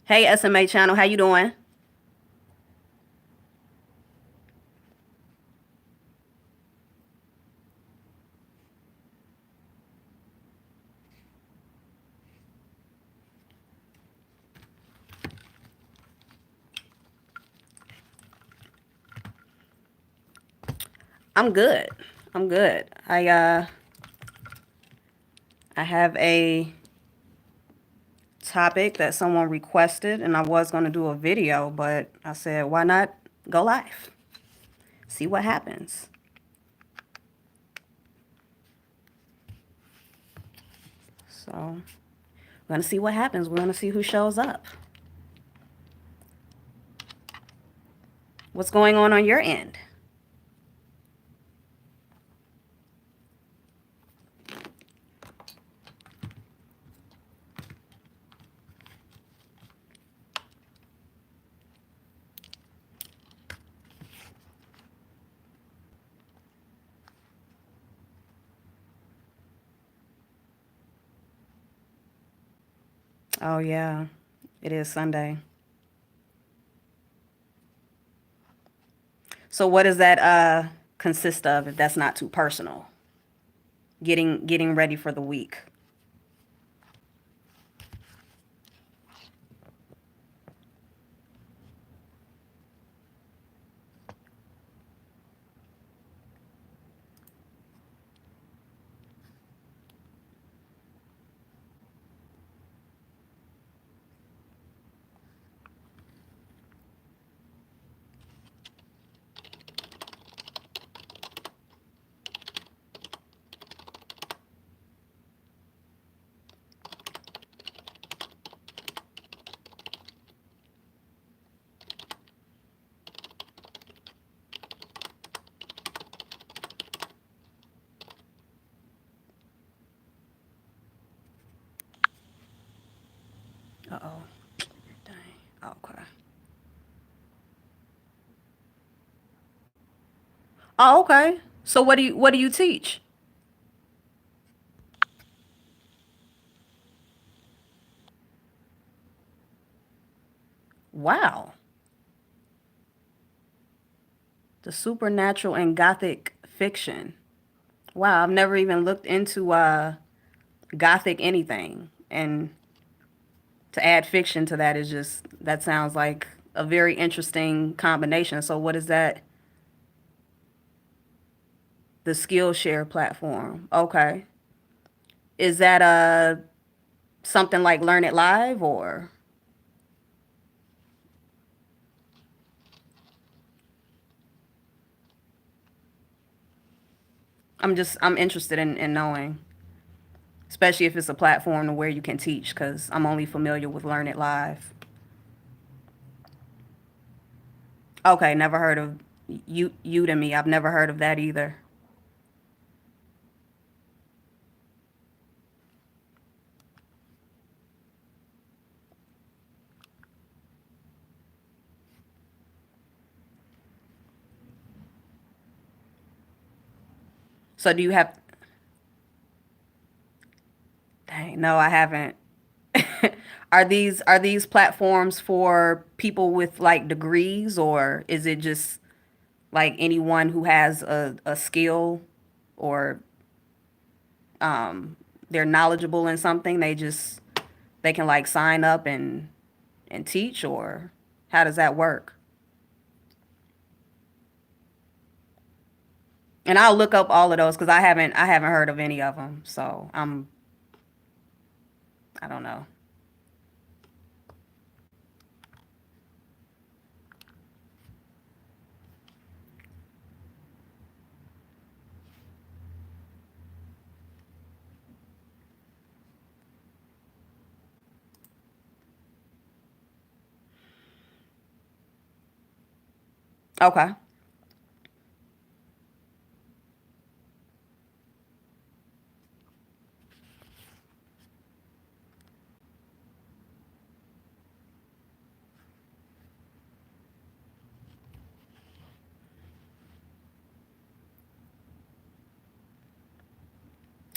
Hey SMA channel, how you doing? I'm good. I'm good. I have a topic that someone requested and I was going to do a video, but I said, why not go live? See what happens. So, we're going to see what happens. We're going to see who shows up. What's going on your end? Oh yeah, it is Sunday. So what does that consist of if that's not too personal? Getting ready for the week. Uh-oh. Dang. Okay. Oh, okay. So what do you teach? Wow. The supernatural and gothic fiction. Wow, I've never even looked into gothic anything. And to add fiction to that is just that sounds like a very interesting combination. So what is that? The Skillshare platform. Okay. Is that something like Learn It Live or I'm interested in knowing, especially if it's a platform to where you can teach because I'm only familiar with Learn It Live. Okay, never heard of Udemy. I've never heard of that either. So do you have? Dang, no, I haven't. Are these platforms for people with like degrees, or is it just like anyone who has a skill or they're knowledgeable in something? They can like sign up and teach, or how does that work? And I'll look up all of those because I haven't heard of any of them. So I don't know. Okay.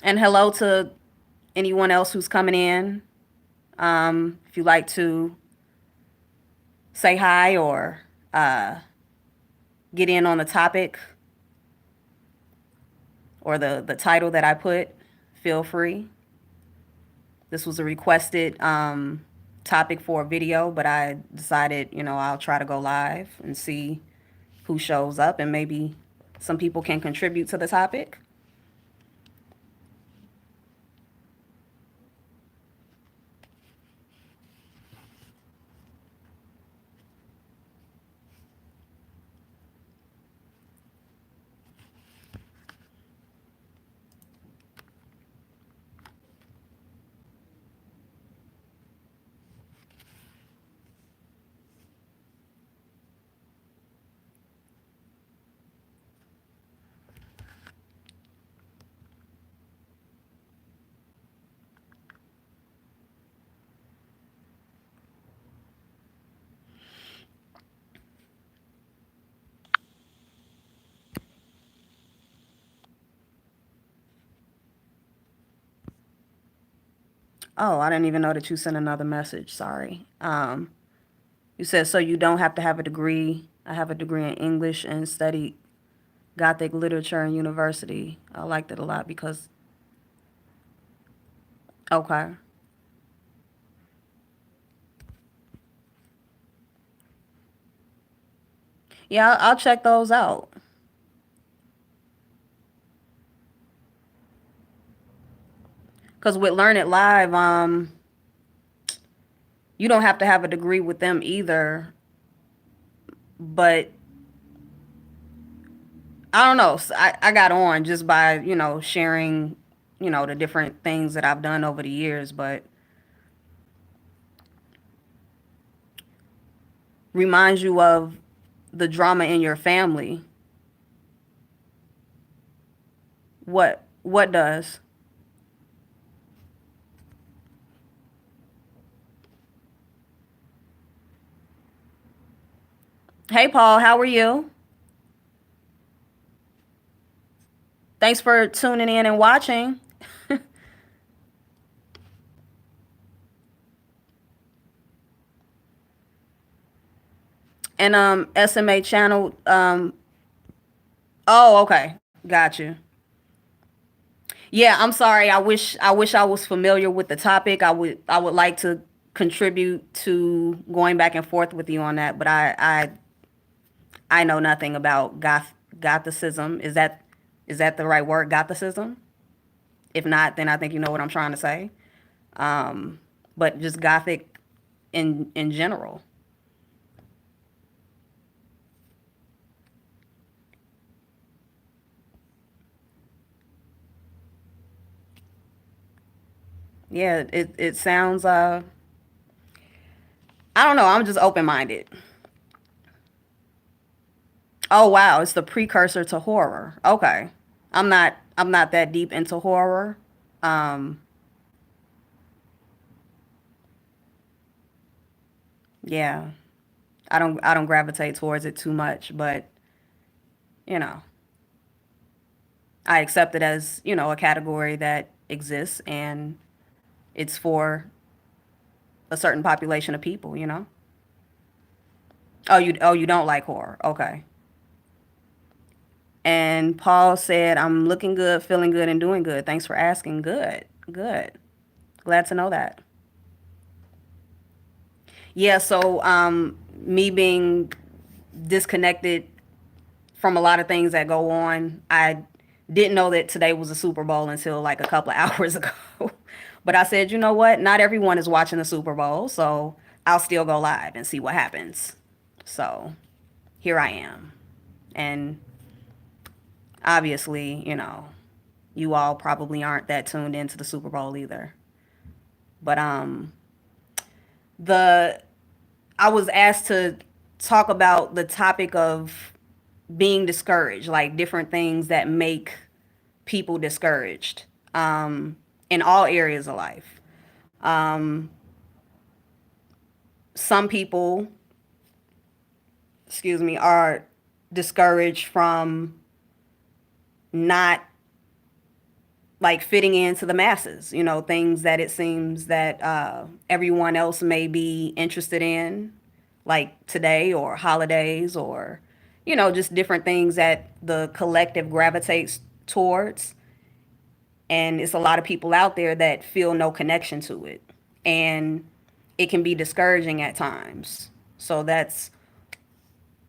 And hello to anyone else who's coming in. If you like to say hi or get in on the topic or the title that I put, feel free. This was a requested topic for a video, but I decided, I'll try to go live and see who shows up, and maybe some people can contribute to the topic. Oh, I didn't even know that you sent another message. Sorry. You said, so you don't have to have a degree. I have a degree in English and studied Gothic literature in university. I liked it a lot because, okay. Yeah, I'll check those out. Because with Learn It Live, you don't have to have a degree with them either. But I don't know. I got on just by, sharing, the different things that I've done over the years. But reminds you of the drama in your family. What does? Hey, Paul, how are you? Thanks for tuning in and watching. And SMA channel. Oh, okay, got you. Yeah, I'm sorry. I wish I was familiar with the topic. I would like to contribute to going back and forth with you on that, but I know nothing about Gothicism. Is that the right word, Gothicism? If not, then I think you know what I'm trying to say. But just Gothic in general. Yeah, it sounds I don't know, I'm just open-minded. Oh wow, it's the precursor to horror. Okay. I'm not that deep into horror. Um yeah. I don't gravitate towards it too much, but you know, I accept it as, a category that exists, and it's for a certain population of people. Oh, you don't like horror. Okay. And Paul said, "I'm looking good, feeling good, and doing good. Thanks for asking." Good. Good. Glad to know that. Yeah, so me being disconnected from a lot of things that go on, I didn't know that today was a Super Bowl until like a couple of hours ago. But I said, you know what? Not everyone is watching the Super Bowl, so I'll still go live and see what happens. So here I am. And obviously, you all probably aren't that tuned into the Super Bowl either. But the I was asked to talk about the topic of being discouraged, like different things that make people discouraged in all areas of life. Um, some people, excuse me, are discouraged from not like fitting into the masses, things that it seems that everyone else may be interested in, like today or holidays or, just different things that the collective gravitates towards. And it's a lot of people out there that feel no connection to it. And it can be discouraging at times. So that's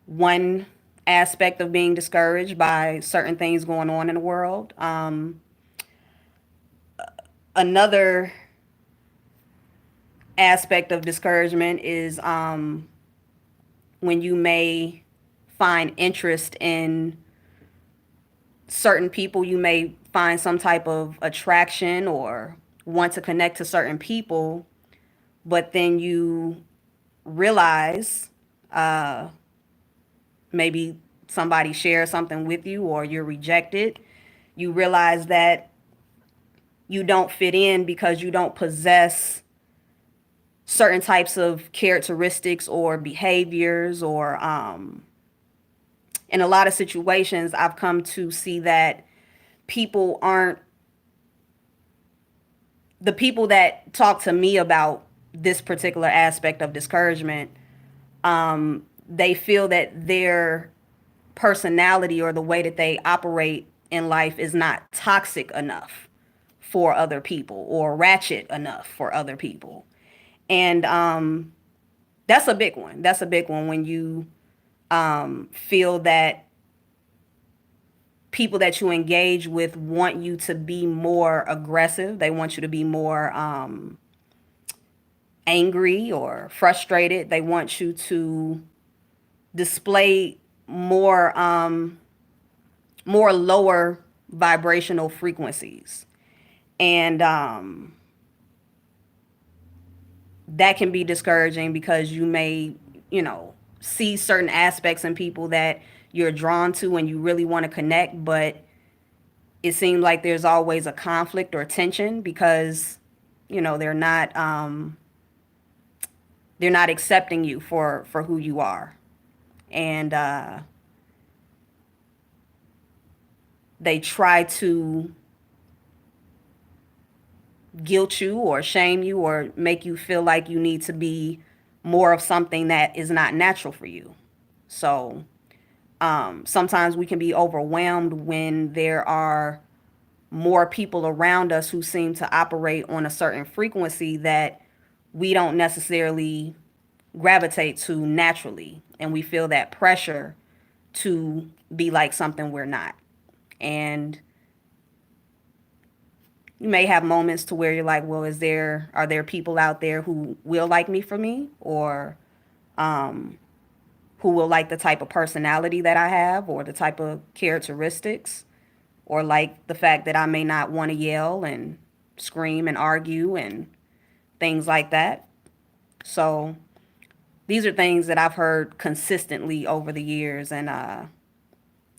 one aspect of being discouraged by certain things going on in the world. Another aspect of discouragement is when you may find interest in certain people, you may find some type of attraction or want to connect to certain people, but then you realize maybe somebody shares something with you or you're rejected. You realize that you don't fit in because you don't possess certain types of characteristics or behaviors or in a lot of situations I've come to see that people aren't the people that talk to me about this particular aspect of discouragement. They feel that their personality or the way that they operate in life is not toxic enough for other people or ratchet enough for other people. And that's a big one. That's a big one when you feel that people that you engage with want you to be more aggressive. They want you to be more angry or frustrated. They want you to display more lower vibrational frequencies. And that can be discouraging because you may, see certain aspects in people that you're drawn to and you really want to connect, but it seems like there's always a conflict or tension because, they're not accepting you for who you are. And they try to guilt you or shame you or make you feel like you need to be more of something that is not natural for you. So sometimes we can be overwhelmed when there are more people around us who seem to operate on a certain frequency that we don't necessarily gravitate to naturally. And we feel that pressure to be like something we're not. And you may have moments to where you're like, well, are there people out there who will like me for me or who will like the type of personality that I have or the type of characteristics or like the fact that I may not want to yell and scream and argue and things like that. So these are things that I've heard consistently over the years and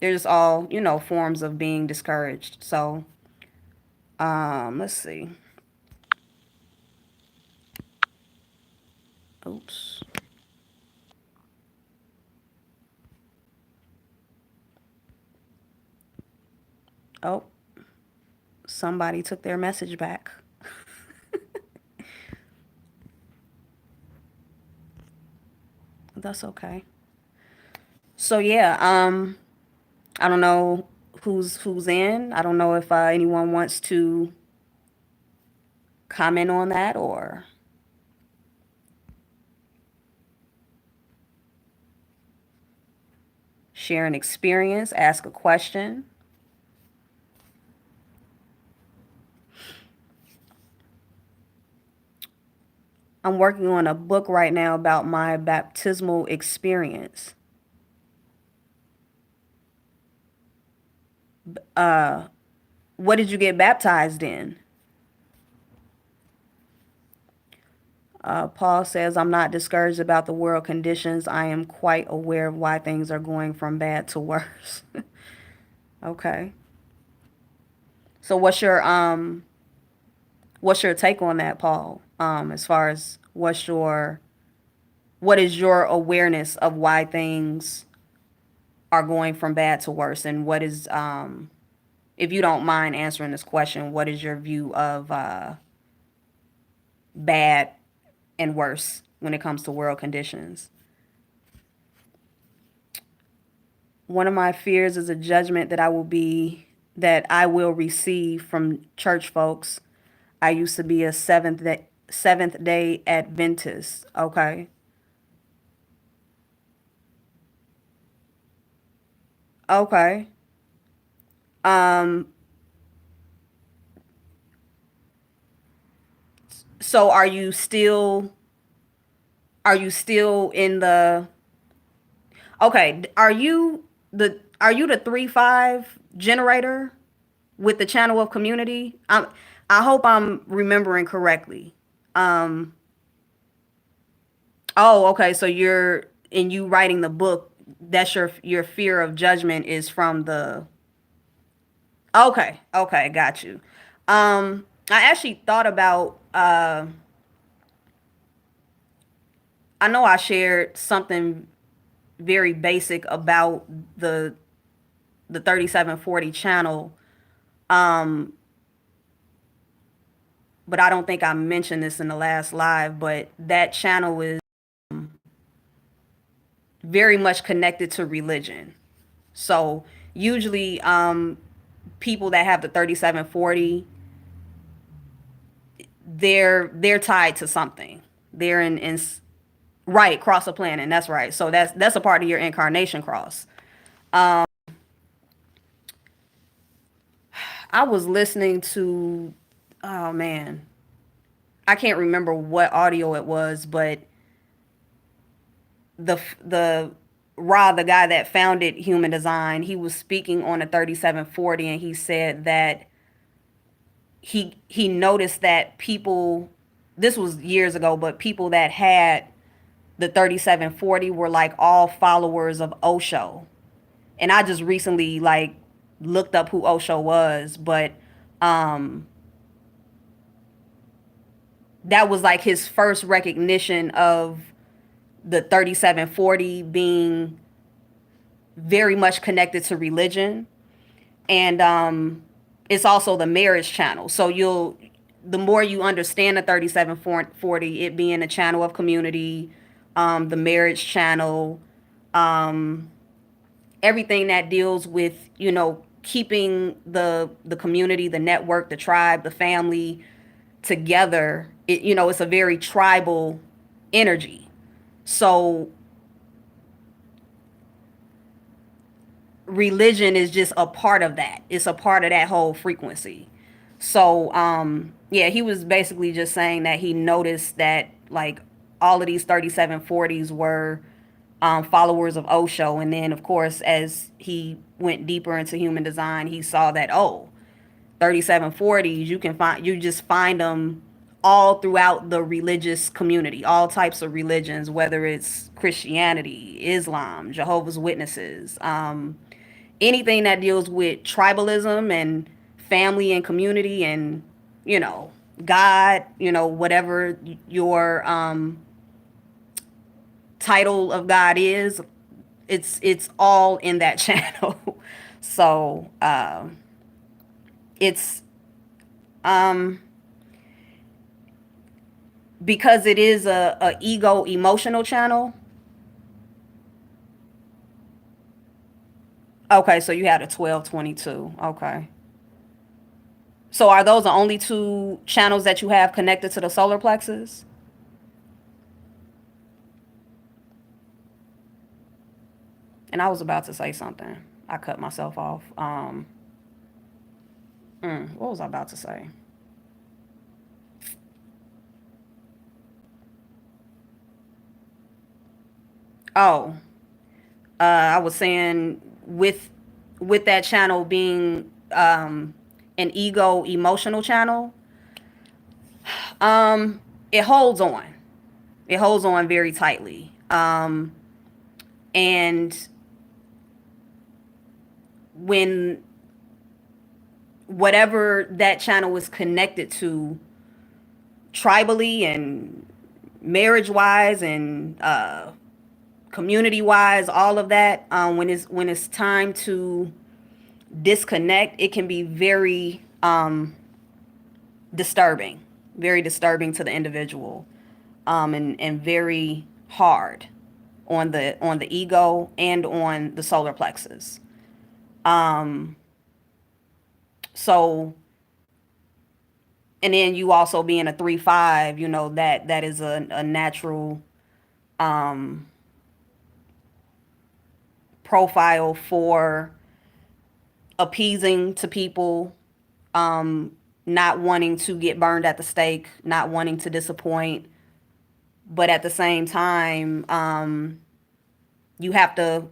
they're just all, forms of being discouraged. So let's see. Oops. Oh, somebody took their message back. That's okay. So yeah, I don't know who's in. I don't know if anyone wants to comment on that or share an experience, ask a question. I'm working on a book right now about my baptismal experience. What did you get baptized in? Paul says, I'm not discouraged about the world conditions. I am quite aware of why things are going from bad to worse. Okay. So what's your take on that, Paul? As far as what is your awareness of why things are going from bad to worse and what is if you don't mind answering this question, what is your view of bad and worse when it comes to world conditions? One of my fears is a judgment that I will receive from church folks. I used to be a seventh day Adventist. Okay. Okay. Um, so are you still in the okay, are you the 3-5 generator with the channel of community? I hope I'm remembering correctly. Um, oh, okay, so you're in you writing the book, that's your fear of judgment is from the okay, okay, got you. I actually thought about I know I shared something very basic about the the 3740 channel. Um, but I don't think I mentioned this in the last live, but that channel is very much connected to religion. So usually people that have the 3740, they're tied to something. They're in right, cross a planet. That's right. So that's a part of your incarnation cross. I was listening to oh man, I can't remember what audio it was, but the the guy that founded Human Design, he was speaking on a 3740, and he said that he noticed that people, this was years ago, but people that had the 3740 were like all followers of Osho. And I just recently like looked up who Osho was, but um that was like his first recognition of the 3740 being very much connected to religion. And it's also the marriage channel. So you'll the more you understand the 3740, it being a channel of community, the marriage channel, um, everything that deals with, you know, keeping the community, the network, the tribe, the family together. It, you know, it's a very tribal energy. So religion is just a part of that. It's a part of that whole frequency. So yeah, he was basically just saying that he noticed that like all of these 3740s were followers of Osho. And then of course, as he went deeper into human design, he saw that, oh, 3740s, you just find them all throughout the religious community, all types of religions, whether it's Christianity, Islam, Jehovah's Witnesses, anything that deals with tribalism and family and community and, you know, God, you know, whatever your title of God is, it's all in that channel. So it's um because it is a ego emotional channel. Okay, so you had a 1222. Okay. So are those the only two channels that you have connected to the solar plexus? And I was about to say something. I cut myself off. What was I about to say? Oh, I was saying with that channel being an ego emotional channel, um, it holds on. It holds on very tightly. And when whatever that channel is connected to tribally and marriage wise and community wise, all of that, when it's time to disconnect, it can be very disturbing, very disturbing to the individual, and very hard on the ego and on the solar plexus. Um, so and then you also being a 3-5, that is a natural um profile for appeasing to people, um, not wanting to get burned at the stake, not wanting to disappoint, but at the same time, you have to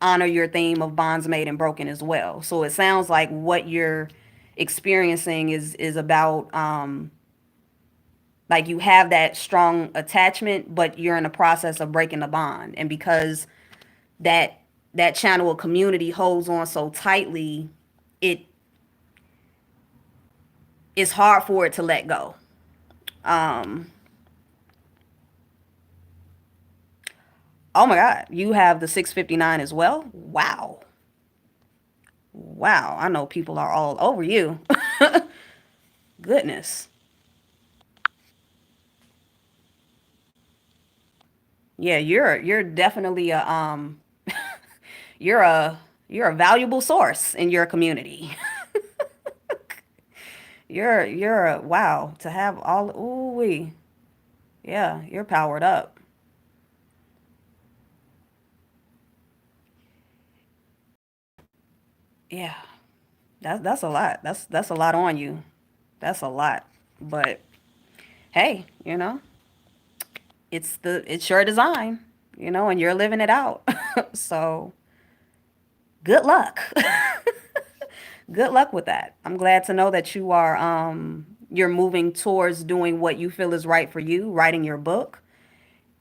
honor your theme of bonds made and broken as well. So it sounds like what you're experiencing is about, like, you have that strong attachment, but you're in the process of breaking the bond, and because that that channel of community holds on so tightly, it it's hard for it to let go. Um, oh my God, you have the 659 as well. Wow, wow. I know people are all over you. Goodness. Yeah, you're definitely a you're a you're a valuable source in your community. You're a wow to have all. Ooh wee. Yeah, you're powered up. Yeah, that's a lot. That's a lot on you. That's a lot. But hey, it's your design, and you're living it out. So good luck. Good luck with that. I'm glad to know that you're moving towards doing what you feel is right for you, writing your book.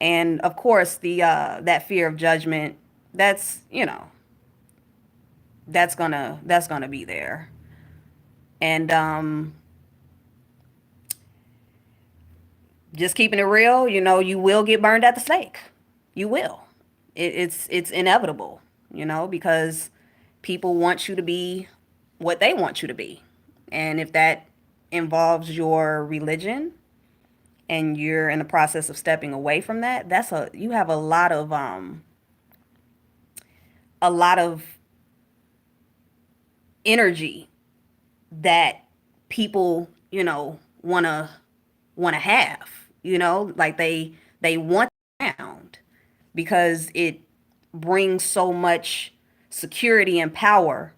And of course, the that fear of judgment, that's, that's gonna be there. And just keeping it real, you will get burned at the stake. You will. It's inevitable, because people want you to be what they want you to be. And if that involves your religion and you're in the process of stepping away from that, you have a lot of energy that people, want to have, like they want around, because it brings so much security and power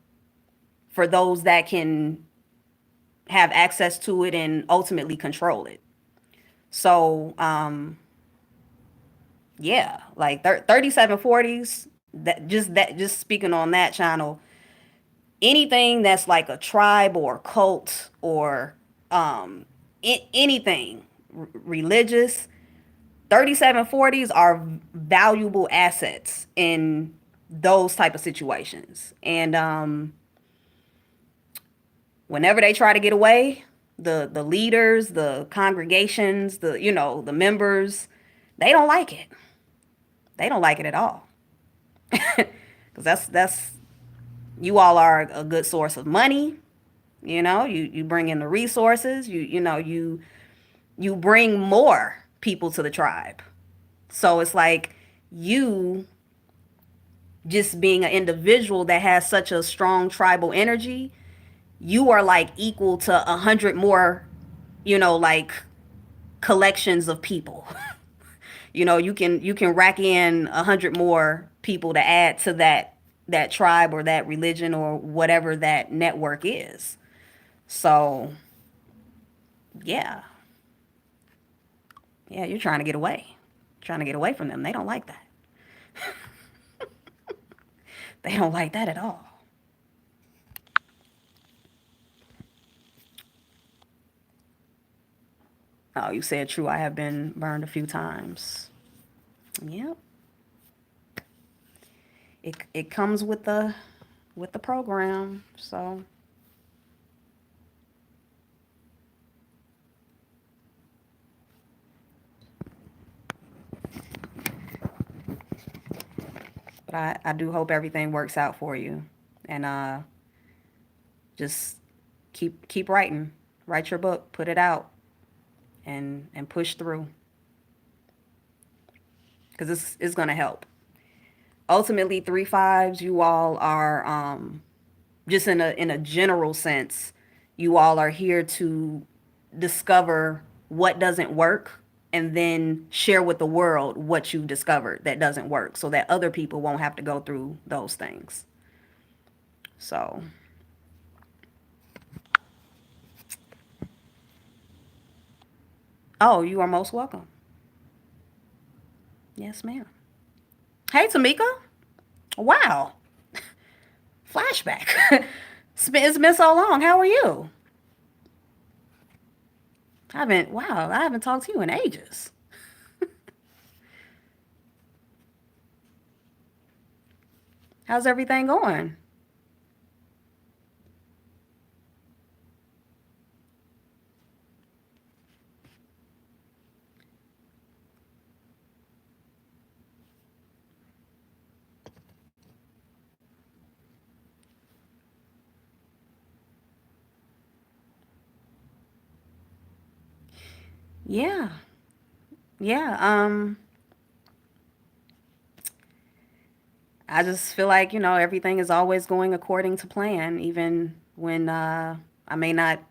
for those that can have access to it and ultimately control it. So, yeah, like 3740s, that just speaking on that channel, anything that's like a tribe or a cult or anything religious, 3740s are valuable assets in those type of situations. And whenever they try to get away, the leaders, the congregations, the members, they don't like it. They don't like it at all. Because that's you all are a good source of money. You bring in the resources. You bring more people to the tribe. So it's like you just being an individual that has such a strong tribal energy, you are like equal to 100 more, like collections of people. You can rack in 100 more people to add to that tribe or that religion or whatever that network is. So yeah, yeah, you're trying to get away from them. They don't like that. They don't like that at all. Oh, you said true. I have been burned a few times. Yep. It comes with the program. So, but I do hope everything works out for you. And just keep writing. Write your book, put it out, and push through. because it's gonna help. Ultimately, three fives, you all are just in a general sense, you all are here to discover what doesn't work and then share with the world what you've discovered that doesn't work so that other people won't have to go through those things. So, oh, you are most welcome. Yes, ma'am. Hey, Tamika. Wow. Flashback. It's been so long. How are you? I haven't talked to you in ages. How's everything going? Yeah. Yeah. I just feel like, everything is always going according to plan, even when I may not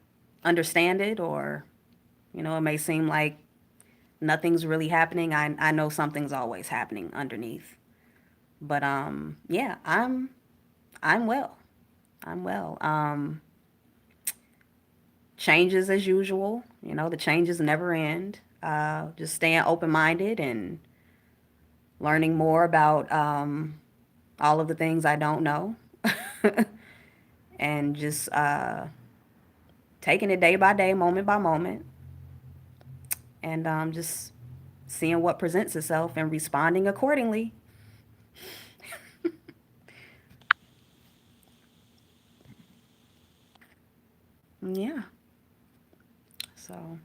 understand it or, it may seem like nothing's really happening. I know something's always happening underneath. But yeah, I'm well. I'm well. Changes as usual. The changes never end. Just staying open minded and learning more about all of the things I don't know. And just taking it day by day, moment by moment, and just seeing what presents itself and responding accordingly. Yeah. So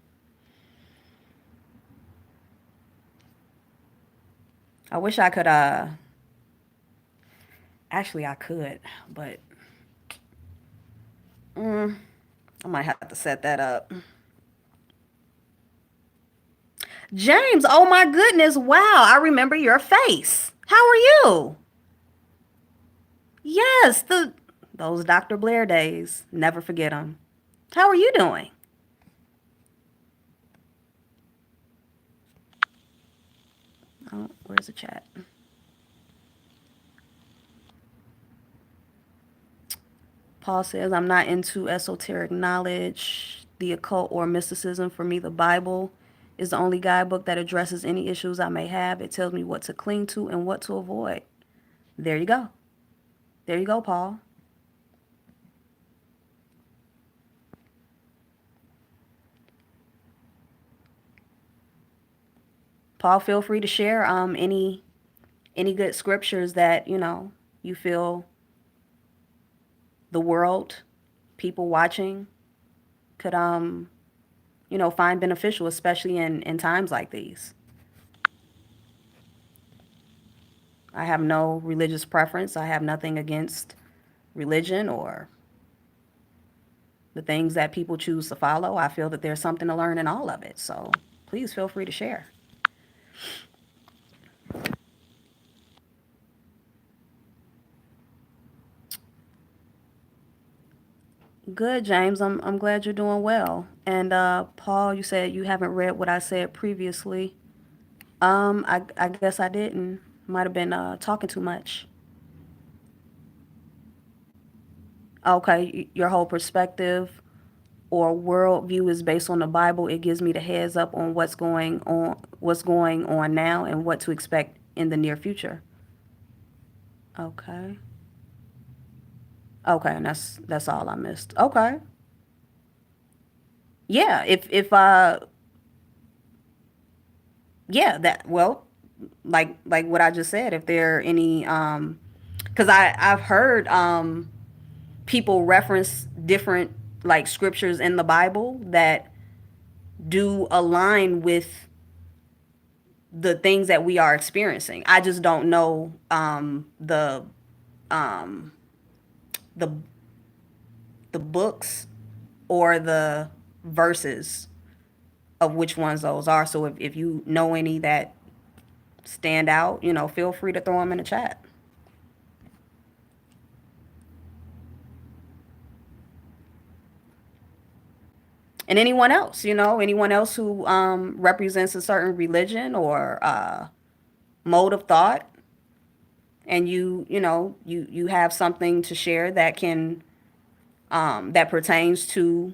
I wish I could. Actually, I could, but mm, I might have to set that up. James, oh my goodness! Wow, I remember your face. How are you? Yes, the those Dr. Blair days. Never forget them. How are you doing? Oh, where's the chat? Paul says, I'm not into esoteric knowledge, the occult, or mysticism. For me, the Bible is the only guidebook that addresses any issues I may have. It tells me what to cling to and what to avoid. There you go. There you go, Paul. Paul, feel free to share any good scriptures that, you feel the world, people watching could find beneficial, especially in times like these. I have no religious preference. I have nothing against religion or the things that people choose to follow. I feel that there's something to learn in all of it. So please feel free to share. Good, James. I'm glad you're doing well. And Paul, you said you haven't read what I said previously. I guess I didn't. Might have been talking too much. Okay, your whole perspective or worldview is based on the Bible. It gives me the heads up on what's going on now, and what to expect in the near future. Okay. Okay, and that's all I missed. Okay. Yeah, if yeah, that well, like what I just said, if there are any cuz I've heard people reference different like scriptures in the Bible that do align with the things that we are experiencing. I just don't know um the the books or the verses of which ones those are. So if you know any that stand out, feel free to throw them in the chat. And anyone else who represents a certain religion or mode of thought, and you have something to share that can that pertains to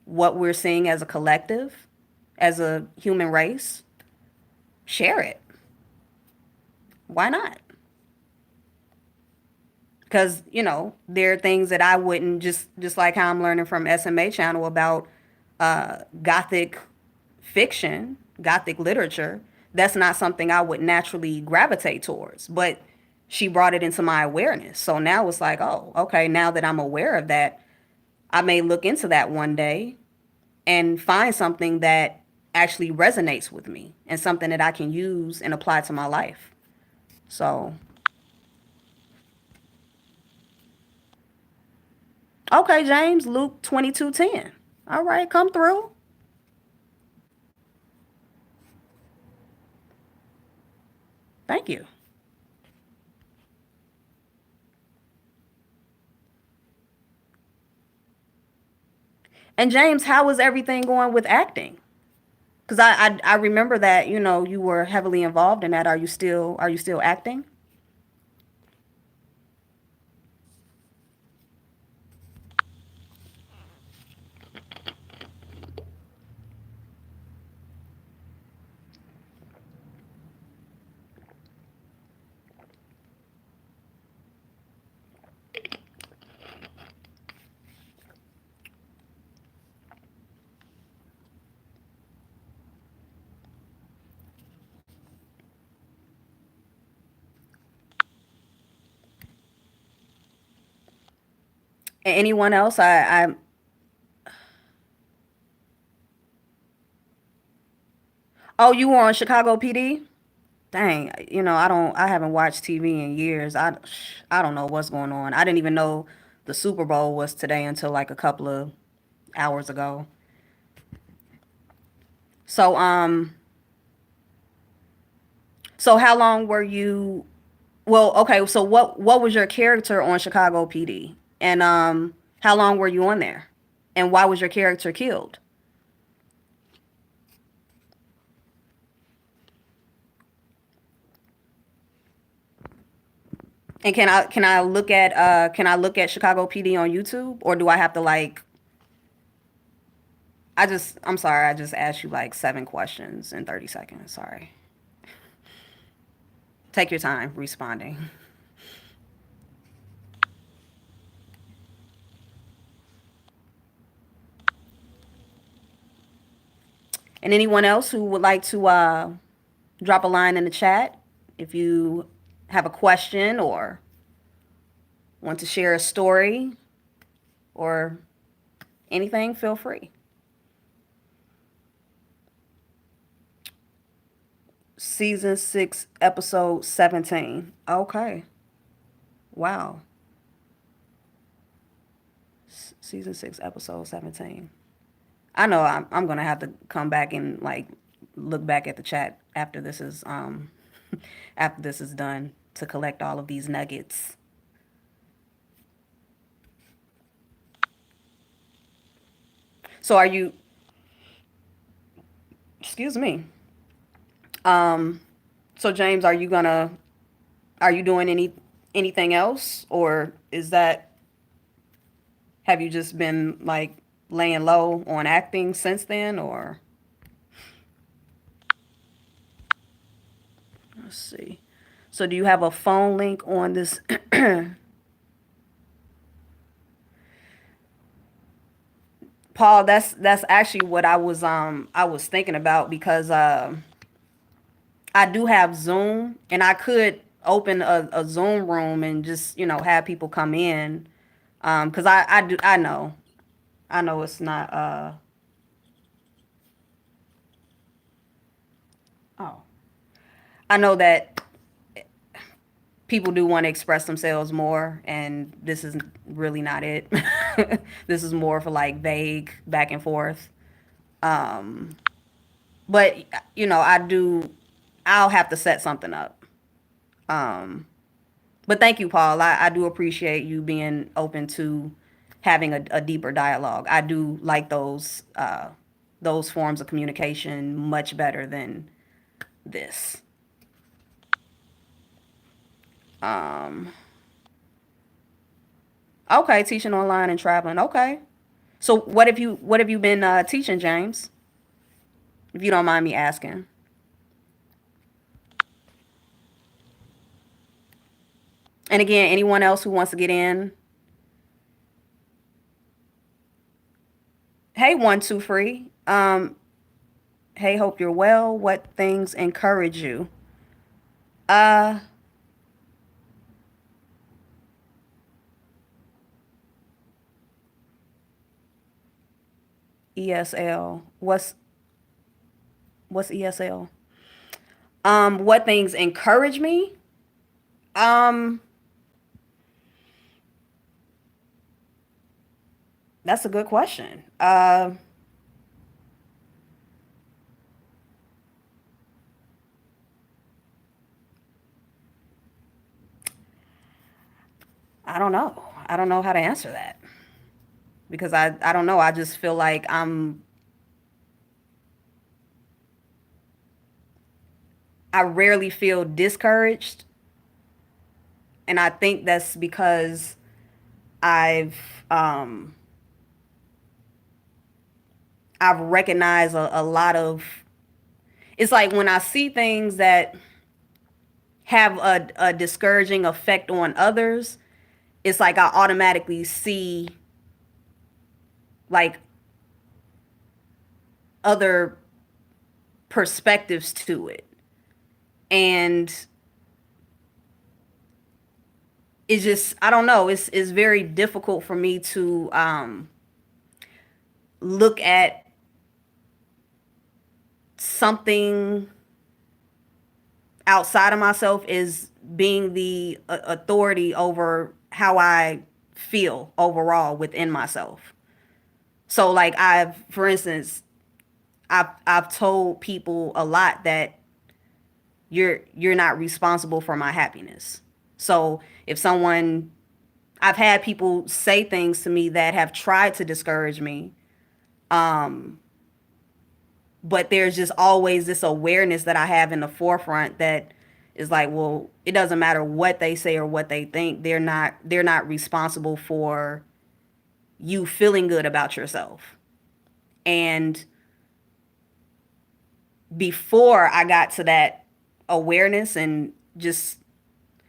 what we're seeing as a collective, as a human race, share it. Why not? Because there are things that I wouldn't, just like how I'm learning from SMA channel about gothic fiction, gothic literature. That's not something I would naturally gravitate towards, but she brought it into my awareness. So now it's like, oh, okay, now that I'm aware of that, I may look into that one day and find something that actually resonates with me and something that I can use and apply to my life. So, okay, James, Luke 22:10. All right, come through. Thank you. And James, how is everything going with acting? Because I remember that you were heavily involved in that. Are you still acting? And anyone else? I Oh, you were on Chicago PD? Dang, I haven't watched TV in years. I don't know what's going on. I didn't even know the Super Bowl was today until like a couple of hours ago. So so how long were you well, okay, so what was your character on Chicago PD? And how long were you on there? And why was your character killed? And can I look at Chicago PD on YouTube, or do I have to like I'm sorry, I just asked you like 7 questions in 30 seconds. Sorry. Take your time responding. And anyone else who would like to drop a line in the chat, if you have a question or want to share a story or anything, feel free. Season 6, episode 17. Okay. Wow. Season 6, episode 17. I know I'm gonna have to come back and like look back at the chat after this is after this is done to collect all of these nuggets. So are you excuse me. Um so James, are you doing anything else, or is that have you just been like laying low on acting since then, or let's see. So do you have a phone link on this? Paul, that's actually what I was thinking about, because I do have Zoom, and I could open a Zoom room and just have people come in, because I know it's not oh, I know that people do want to express themselves more, and this is really not it. This is more for like vague back and forth. Um, but I do. I'll have to set something up. Um, but thank you, Paul. I do appreciate you being open to having a deeper dialogue. I do like those forms of communication much better than this. Um, okay, teaching online and traveling. Okay. So what have you been teaching, James? If you don't mind me asking. And again, anyone else who wants to get in, hey, 1 2 free. Hey, hope you're well. What things encourage you? Uh, ESL. What's ESL? What things encourage me? Um, that's a good question. I don't know. I don't know how to answer that because I don't know. I just feel like I rarely feel discouraged, and I think that's because I've um I've recognized a lot of, it's like when I see things that have a discouraging effect on others, it's like I automatically see like other perspectives to it. And it's just, I don't know, it's very difficult for me to look at something outside of myself as being the authority over how I feel overall within myself. So like for instance, I've told people a lot that you're not responsible for my happiness. So if someone, I've had people say things to me that have tried to discourage me, um, but there's just always this awareness that I have in the forefront that is like, well, it doesn't matter what they say or what they think. They're not responsible for you feeling good about yourself. And before I got to that awareness, and just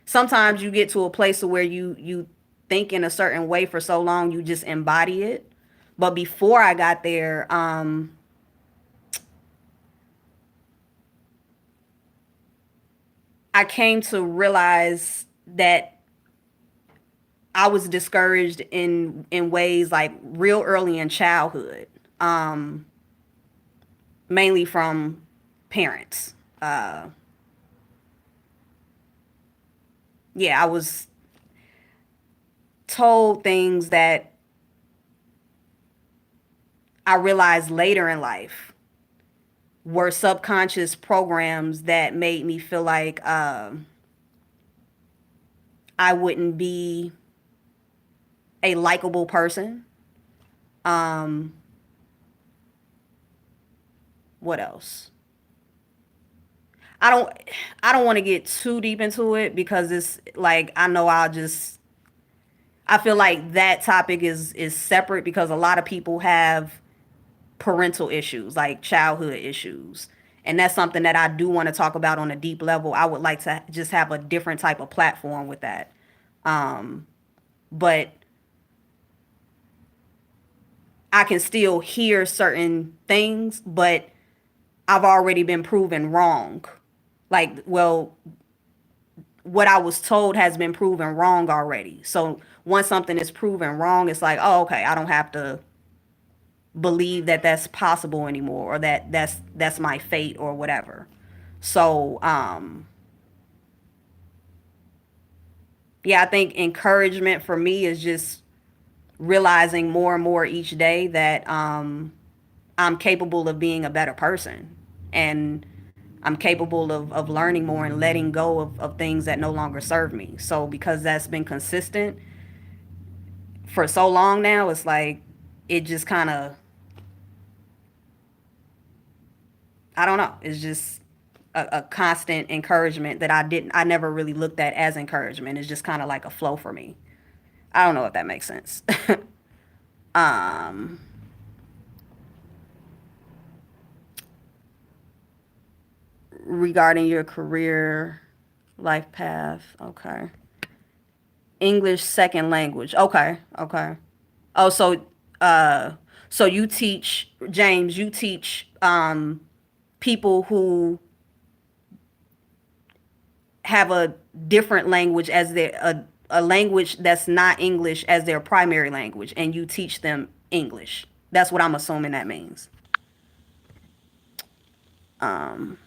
sometimes you get to a place where you think in a certain way for so long you just embody it. But before I got there, I came to realize that I was discouraged in ways like real early in childhood, um, mainly from parents. Yeah, I was told things that I realized later in life were subconscious programs that made me feel like I wouldn't be a likable person. Um, what else? I don't I don't want to get too deep into it because it's like I know I feel like that topic is separate because a lot of people have parental issues, like childhood issues. And that's something that I do want to talk about on a deep level. I would like to just have a different type of platform with that. Um, but I can still hear certain things, but I've already been proven wrong. Like, well, what I was told has been proven wrong already. So once something is proven wrong, it's like, oh, okay, I don't have to believe that that's possible anymore, or that that's my fate or whatever. So yeah, I think encouragement for me is just realizing more and more each day that I'm capable of being a better person. And I'm capable of learning more and letting go of things that no longer serve me. So because that's been consistent for so long now, it's like it just kind of, I don't know. It's just a constant encouragement that I never really looked at as encouragement. It's just kind of like a flow for me. I don't know if that makes sense. um, Regarding your career life path, okay. English second language, okay, okay. Oh, uh, so you teach, James, you teach people who have a different language as their a language that's not English as their primary language, and you teach them English. That's what I'm assuming that means. Um,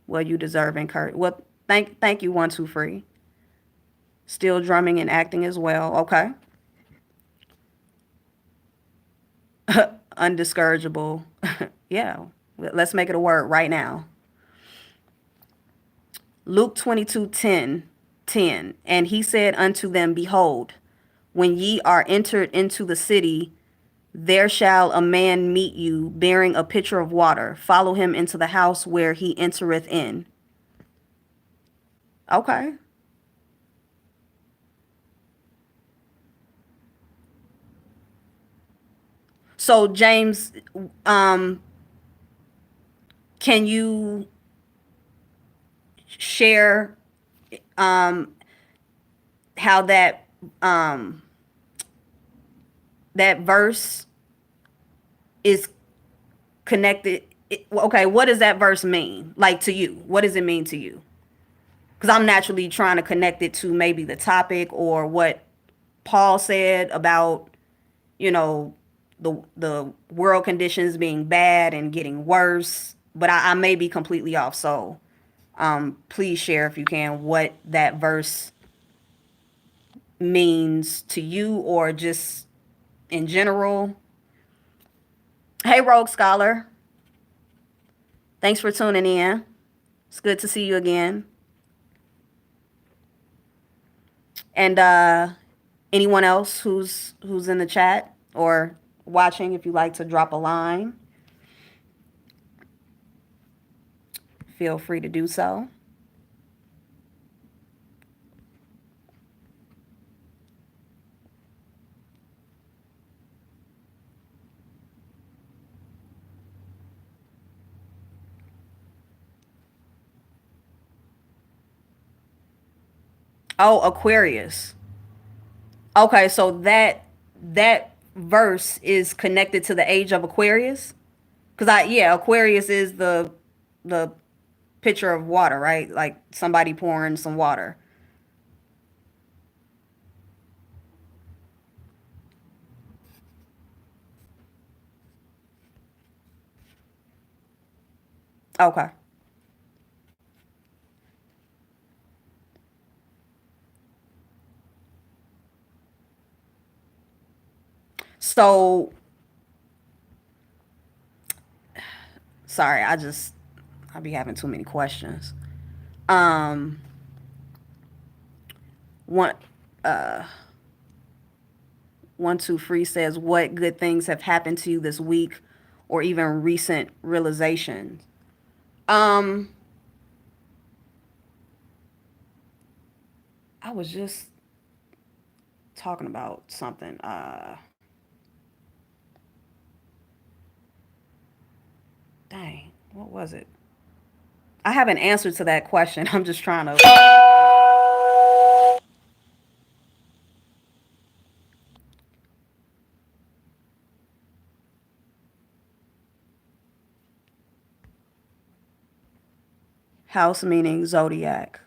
well, you deserve encouragement. Well, thank you, 1 2 free. Still drumming and acting as well. Okay, undiscourageable. Yeah, let's make it a word right now. Luke 22:10. And he said unto them, Behold, when ye are entered into the city, there shall a man meet you bearing a pitcher of water. Follow him into the house where he entereth in. Okay. So James, um, can you share um how um that verse is connected? Okay, what does that verse mean? Like to you? What does it mean to you? Because I'm naturally trying to connect it to maybe the topic or what Paul said about, you know, the world conditions being bad and getting worse. But I may be completely off. So please share if you can what that verse means to you or just in general. Hey, Rogue Scholar. Thanks for tuning in. It's good to see you again. And anyone else who's in the chat or watching, if you like to drop a line, feel free to do so. Oh, Aquarius. Okay, so that verse is connected to the age of Aquarius? Cuz yeah, Aquarius is the pitcher of water, right? Like somebody pouring some water. Okay. So, sorry, I be having too many questions. Um one uh 1 2 free says, what good things have happened to you this week or even recent realizations? Um I was just talking about something. Dang, what was it? I have an answer to that question. I'm just trying to. House meaning zodiac.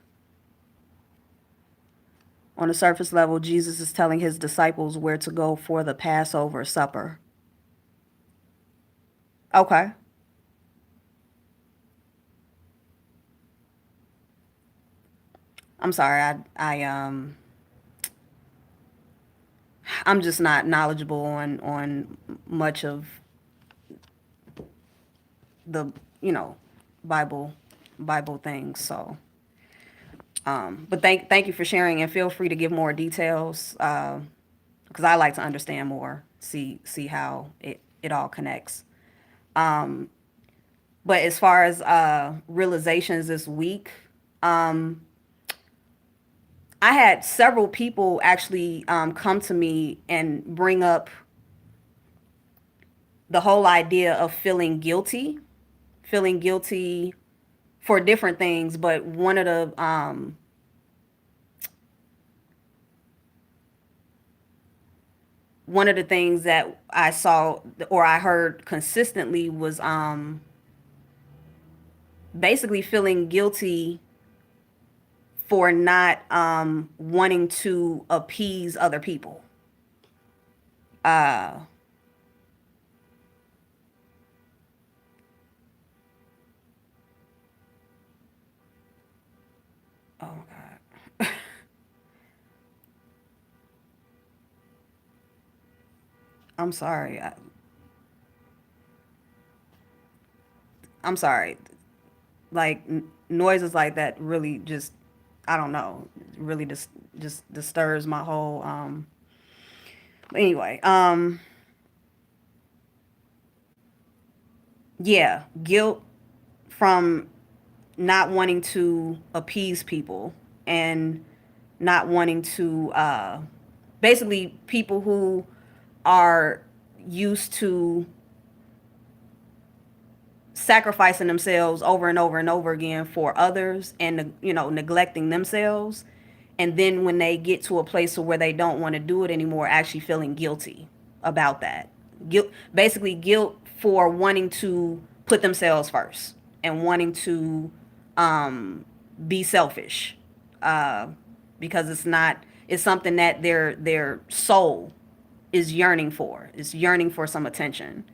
On the surface level, Jesus is telling his disciples where to go for the Passover supper. Okay. I'm sorry. I'm just not knowledgeable on much of the, you know, Bible Bible things. So, but thank you for sharing, and feel free to give more details because I like to understand more, see how it all connects. Um, but as far as realizations this week, um, I had several people actually come to me and bring up the whole idea of feeling guilty for different things. But one of the things that I saw or I heard consistently was basically feeling guilty for not wanting to appease other people. Uh, oh God, I'm sorry. I'm sorry. Like noises like that really just, I don't know, really just disturbs my whole. But anyway, yeah, guilt from not wanting to appease people and not wanting to basically people who are used to sacrificing themselves over and over and over again for others and neglecting themselves, and then when they get to a place where they don't want to do it anymore, actually feeling guilty about that. Basically guilt for wanting to put themselves first and wanting to be selfish, uh, because it's something that their soul is yearning for. It's yearning for some attention.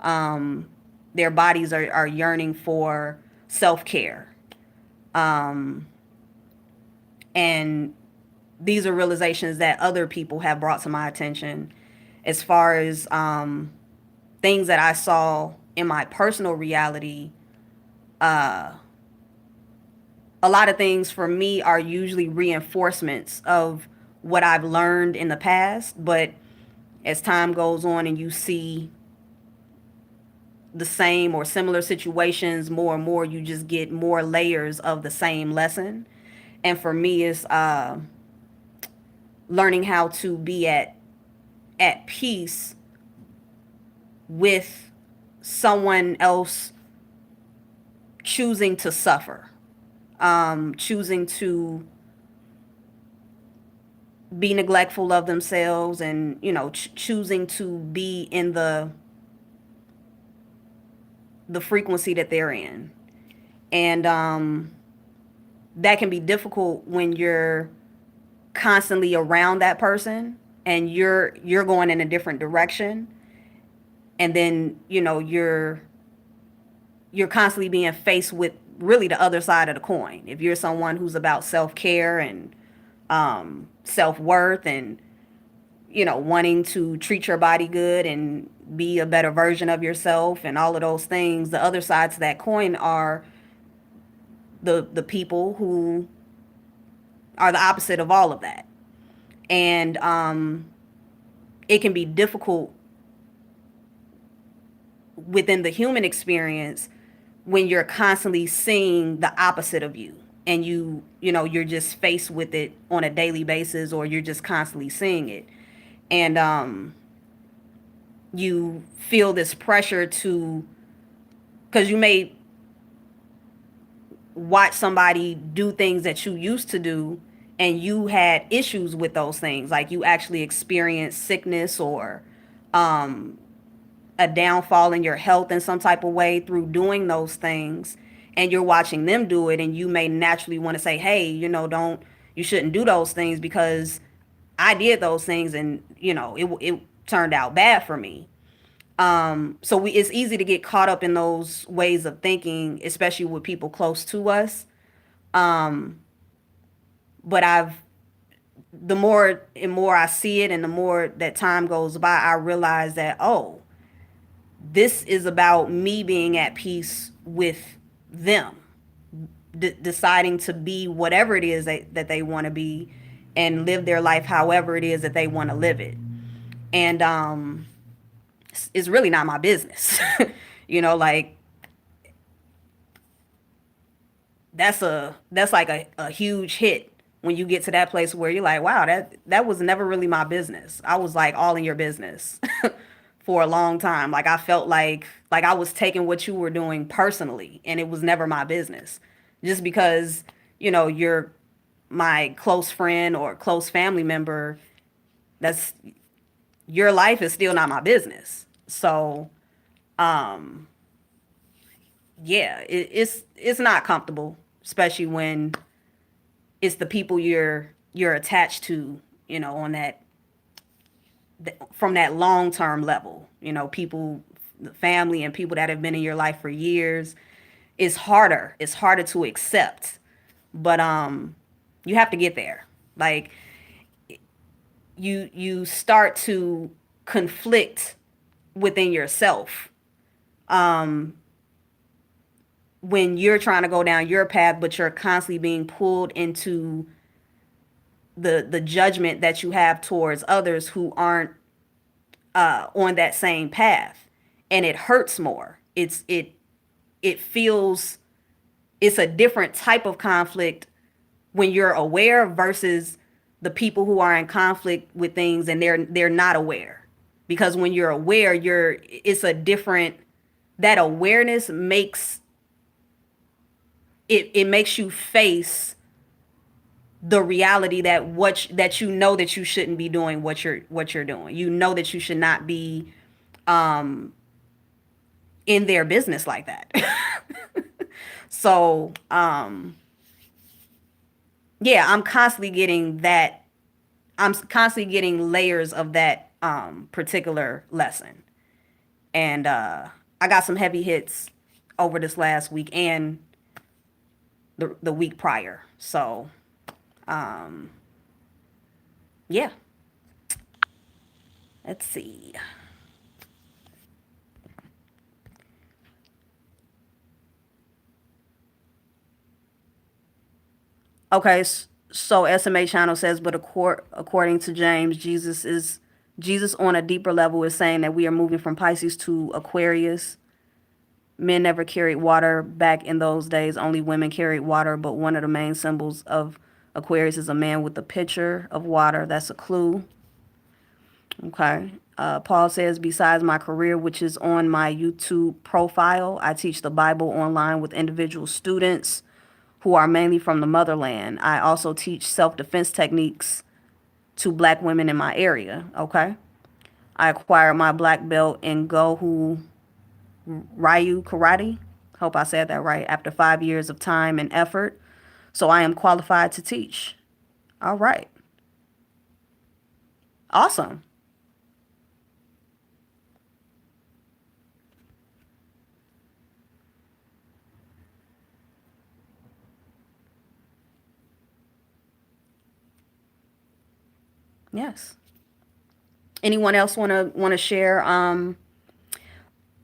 Um, their bodies are yearning for self-care. Um, and these are realizations that other people have brought to my attention as far as things that I saw in my personal reality. Uh, a lot of things for me are usually reinforcements of what I've learned in the past, but as time goes on and you see the same or similar situations more and more, you just get more layers of the same lesson. And for me, it's learning how to be at peace with someone else choosing to suffer, choosing to be neglectful of themselves, and choosing to be in the frequency that they're in. And that can be difficult when you're constantly around that person and you're going in a different direction, and then you're constantly being faced with really the other side of the coin. If you're someone who's about self-care and self-worth and wanting to treat your body good and be a better version of yourself and all of those things, the other sides of that coin are the people who are the opposite of all of that. And it can be difficult within the human experience when you're constantly seeing the opposite of you, and you're just faced with it on a daily basis, or you're just constantly seeing it. And you feel this pressure to, because you may watch somebody do things that you used to do and you had issues with those things, like you actually experienced sickness or a downfall in your health in some type of way through doing those things, and you're watching them do it, and you may naturally want to say, hey, don't, you shouldn't do those things because I did those things, and it turned out bad for me. So it's easy to get caught up in those ways of thinking, especially with people close to us. Um, but the more and more I see it, and the more that time goes by, I realize that, oh, this is about me being at peace with them deciding to be whatever it is that they want to be and live their life however it is that they want to live it. And it's really not my business. Like that's like a huge hit when you get to that place where you're like, wow, that was never really my business. I was like all in your business for a long time. Like I felt like I was taking what you were doing personally and it was never my business. Just because, you're my close friend or close family member, that's your life is still not my business. So, yeah, it's not comfortable, especially when it's the people you're attached to, on that from that long term level. People, the family, and people that have been in your life for years. It's harder. It's harder to accept, but you have to get there. Like you start to conflict within yourself when you're trying to go down your path, but you're constantly being pulled into the judgment that you have towards others who aren't on that same path, and it hurts more. It feels it's a different type of conflict when you're aware versus the people who are in conflict with things and they're not aware. Because when you're aware, it's a different, that awareness makes it makes you face the reality that that you shouldn't be doing what you're doing. That you should not be in their business like that. So, yeah, I'm constantly getting layers of that particular lesson. And I got some heavy hits over this last week and the week prior. So, yeah, let's see. Okay, so SMA channel says, but according to James, Jesus on a deeper level is saying that we are moving from Pisces to Aquarius. Men never carried water back in those days. Only women carried water, but one of the main symbols of Aquarius is a man with a pitcher of water. That's a clue. Okay. Paul says, besides my career, which is on my YouTube profile, I teach the Bible online with individual students who are mainly from the motherland. I also teach self-defense techniques to black women in my area. Okay. I acquired my black belt in Gohu Ryu Karate. Hope I said that right. After 5 years of time and effort. So I am qualified to teach. All right. Awesome. Yes. Anyone else wanna share?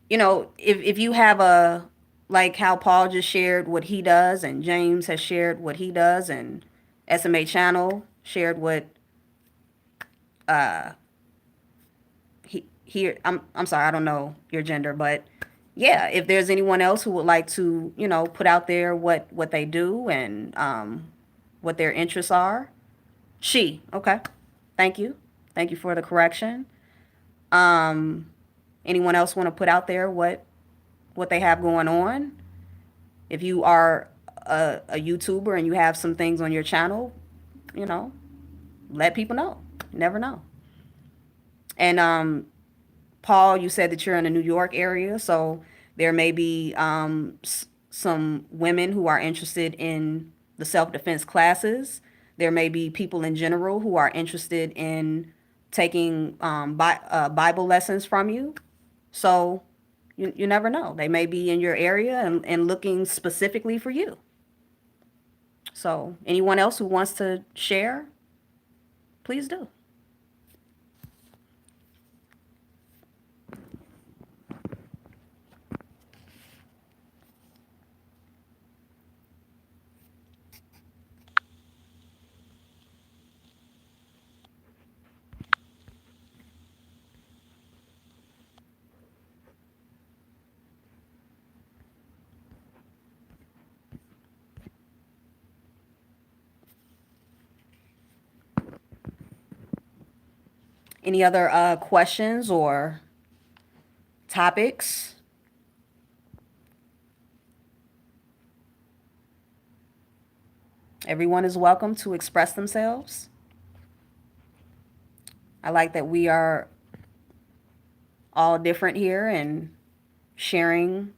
If you have like how Paul just shared what he does, and James has shared what he does, and SMA Channel shared what I'm sorry, I don't know your gender, but yeah, if there's anyone else who would like to, put out there what they do and what their interests are. Okay. Thank you. Thank you for the correction. Anyone else want to put out there what they have going on? If you are a YouTuber and you have some things on your channel, you know, let people know. You never know. And Paul, you said that you're in the New York area, so there may be some women who are interested in the self-defense classes. There may be people in general who are interested in taking Bible lessons from you. So you never know. They may be in your area and looking specifically for you. So anyone else who wants to share, please do. Any other questions or topics? Everyone is welcome to express themselves. I like that we are all different here and sharing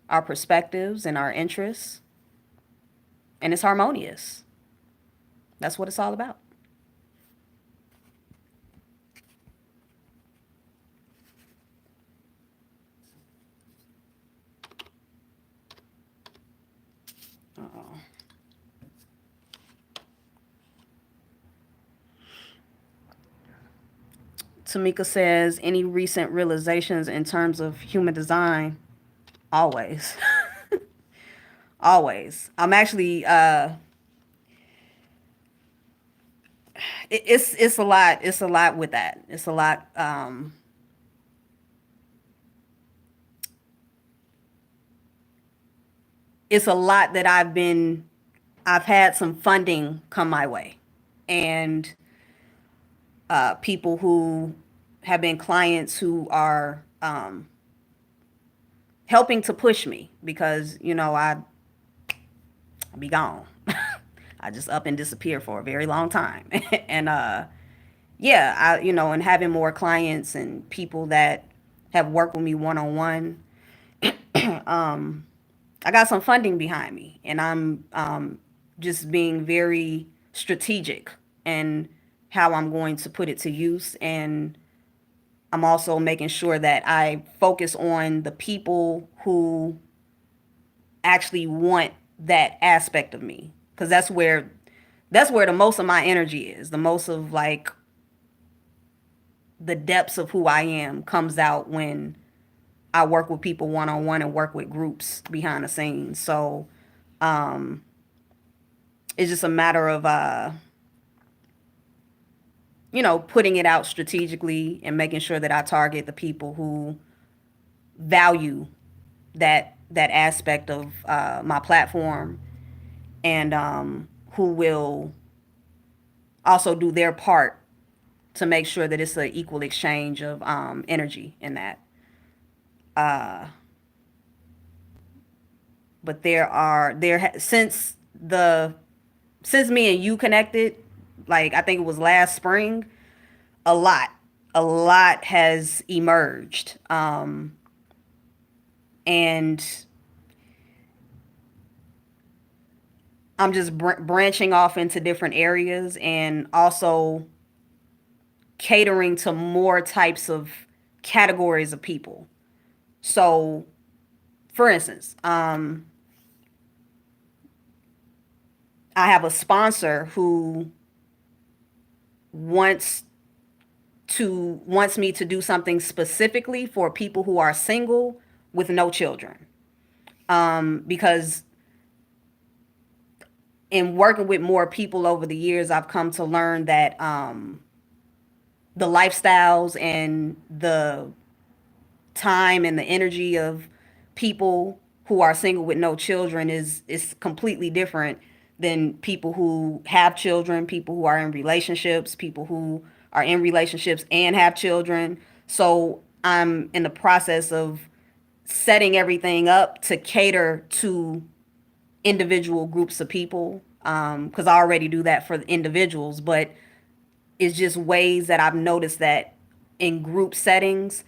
our perspectives and our interests, and it's harmonious. That's what it's all about. Uh-oh. Tamika says, any recent realizations in terms of human design? Always. Always. I'm actually it's a lot. It's a lot with that. It's a lot it's a lot that I've had some funding come my way. And people who have been clients who are helping to push me because, I be gone. I just up and disappear for a very long time. And yeah, and having more clients and people that have worked with me one on one, I got some funding behind me, and I'm just being very strategic and how I'm going to put it to use. And I'm also making sure that I focus on the people who actually want that aspect of me, because that's where the most of my energy is. The most of like the depths of who I am comes out when I work with people one on one and work with groups behind the scenes. So it's just a matter of putting it out strategically and making sure that I target the people who value that aspect of my platform, and who will also do their part to make sure that it's an equal exchange of energy in that. But since me and you connected, like I think it was last spring, a lot, a lot has emerged, and I'm just branching off into different areas and also catering to more types of categories of people. So, for instance, I have a sponsor who wants wants me to do something specifically for people who are single with no children. Because in working with more people over the years, I've come to learn that the lifestyles and the time and the energy of people who are single with no children is completely different than people who have children, people who are in relationships, people who are in relationships and have children. So I'm in the process of setting everything up to cater to individual groups of people, because I already do that for the individuals, but it's just ways that I've noticed that in group settings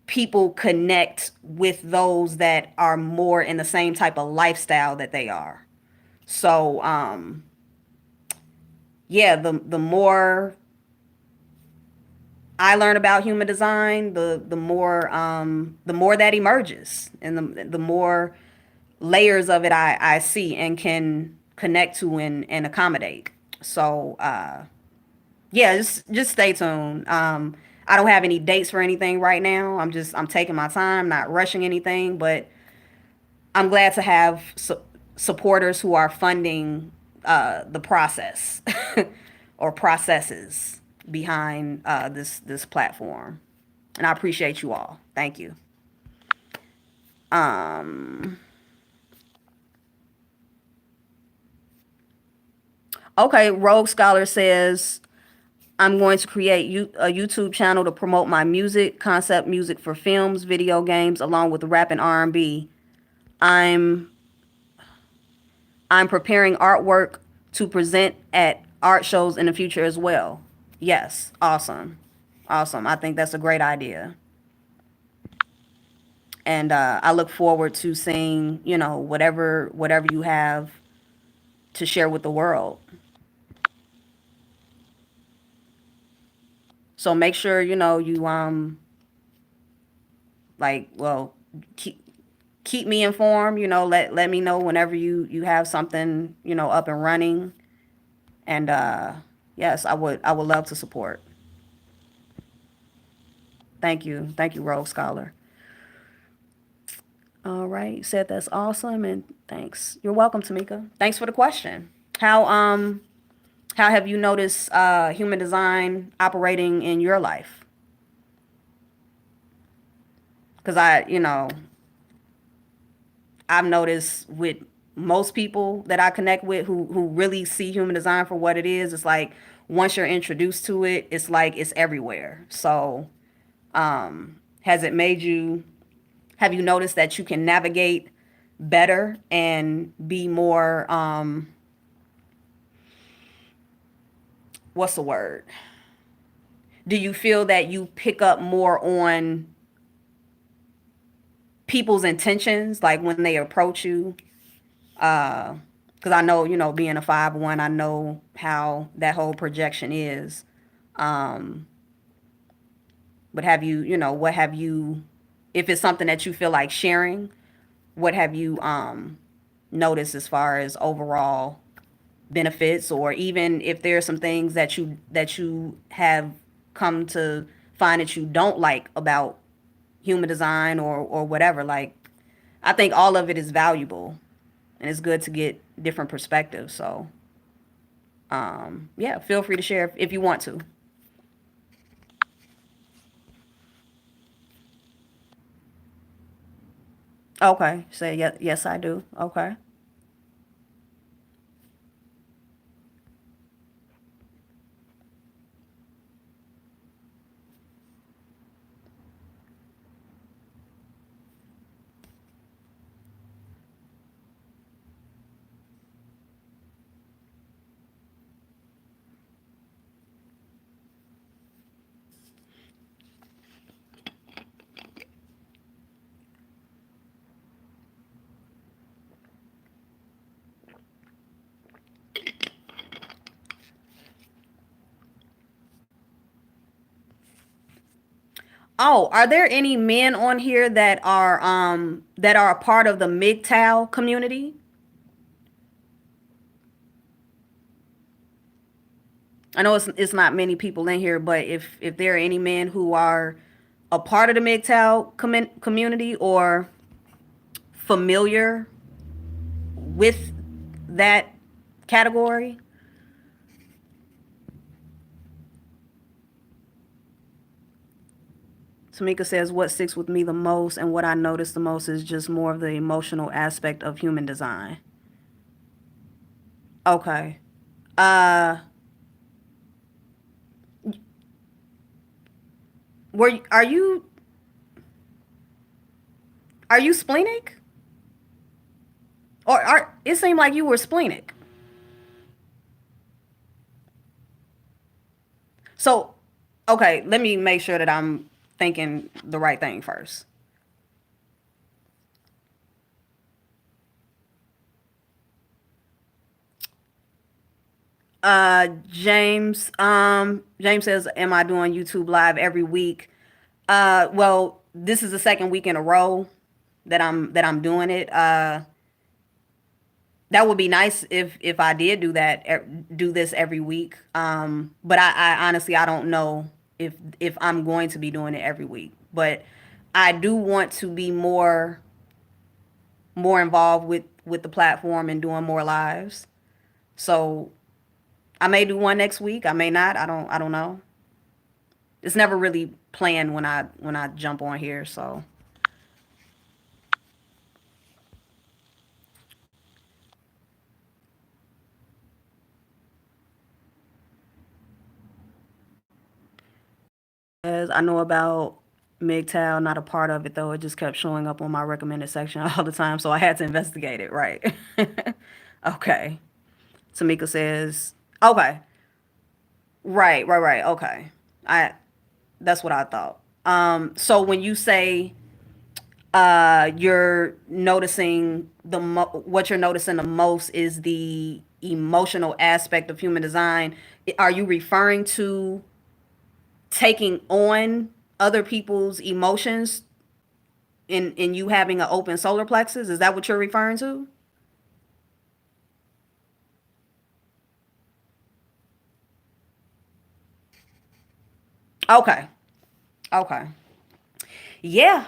people connect with those that are more in the same type of lifestyle that they are. So yeah, the more I learn about human design, the more that emerges, and the more layers of it I see and can connect to and accommodate. So yeah, just stay tuned. I don't have any dates for anything right now. I'm taking my time, not rushing anything, but I'm glad to have supporters who are funding the process or processes behind this platform, and I appreciate you all. Thank you. Okay, Rogue Scholar says, I'm going to create a YouTube channel to promote my music, concept music for films, video games, along with rap and R&B. I'm I'm preparing artwork to present at art shows in the future as well. Yes, awesome. Awesome. I think that's a great idea. And I look forward to seeing, whatever you have to share with the world. So make sure, you like, well, keep me informed, let me know whenever you have something, up and running. And yes, I would love to support. Thank you. Thank you, Rogue Scholar. All right, you said that's awesome, and thanks. You're welcome, Tamika. Thanks for the question. How have you noticed human design operating in your life? Because I've noticed with most people that I connect with who really see human design for what it is, it's like once you're introduced to it, it's like it's everywhere. So, has it made you have you noticed that you can navigate better and be more what's the word? Do you feel that you pick up more on people's intentions, like when they approach you? Because I know, being a 5-1, I know how that whole projection is. Um, but what have you, if it's something that you feel like sharing, what have you noticed as far as overall benefits, or even if there are some things that you have come to find that you don't like about human design or whatever. Like, I think all of it is valuable, and it's good to get different perspectives. So, yeah, feel free to share if you want to. Okay, say yes, yes, I do. Okay. Oh, are there any men on here that are a part of the MGTOW community? I know it's not many people in here, but if there are any men who are a part of the MGTOW community or familiar with that category. Tamika says, what sticks with me the most and what I notice the most is just more of the emotional aspect of human design. Okay. Uh, are you splenic? Or it seemed like you were splenic. So, okay, let me make sure that I'm thinking the right thing first. James says, am I doing YouTube live every week? Well, this is the second week in a row that I'm doing it. That would be nice if I did do this every week. But I honestly I don't know if I'm going to be doing it every week. But I do want to be more involved with the platform and doing more lives. So I may do one next week. I may not. I don't know. It's never really planned when I jump on here. So As I know about MGTOW, not a part of it though. It just kept showing up on my recommended section all the time, so I had to investigate it. Right. Okay. Tamika says, okay. Right, right, right. Okay. I That's what I thought. So when you say you're noticing what you're noticing the most is the emotional aspect of human design, are you referring to taking on other people's emotions in you having an open solar plexus? Is that what you're referring to? Okay. Okay. Yeah.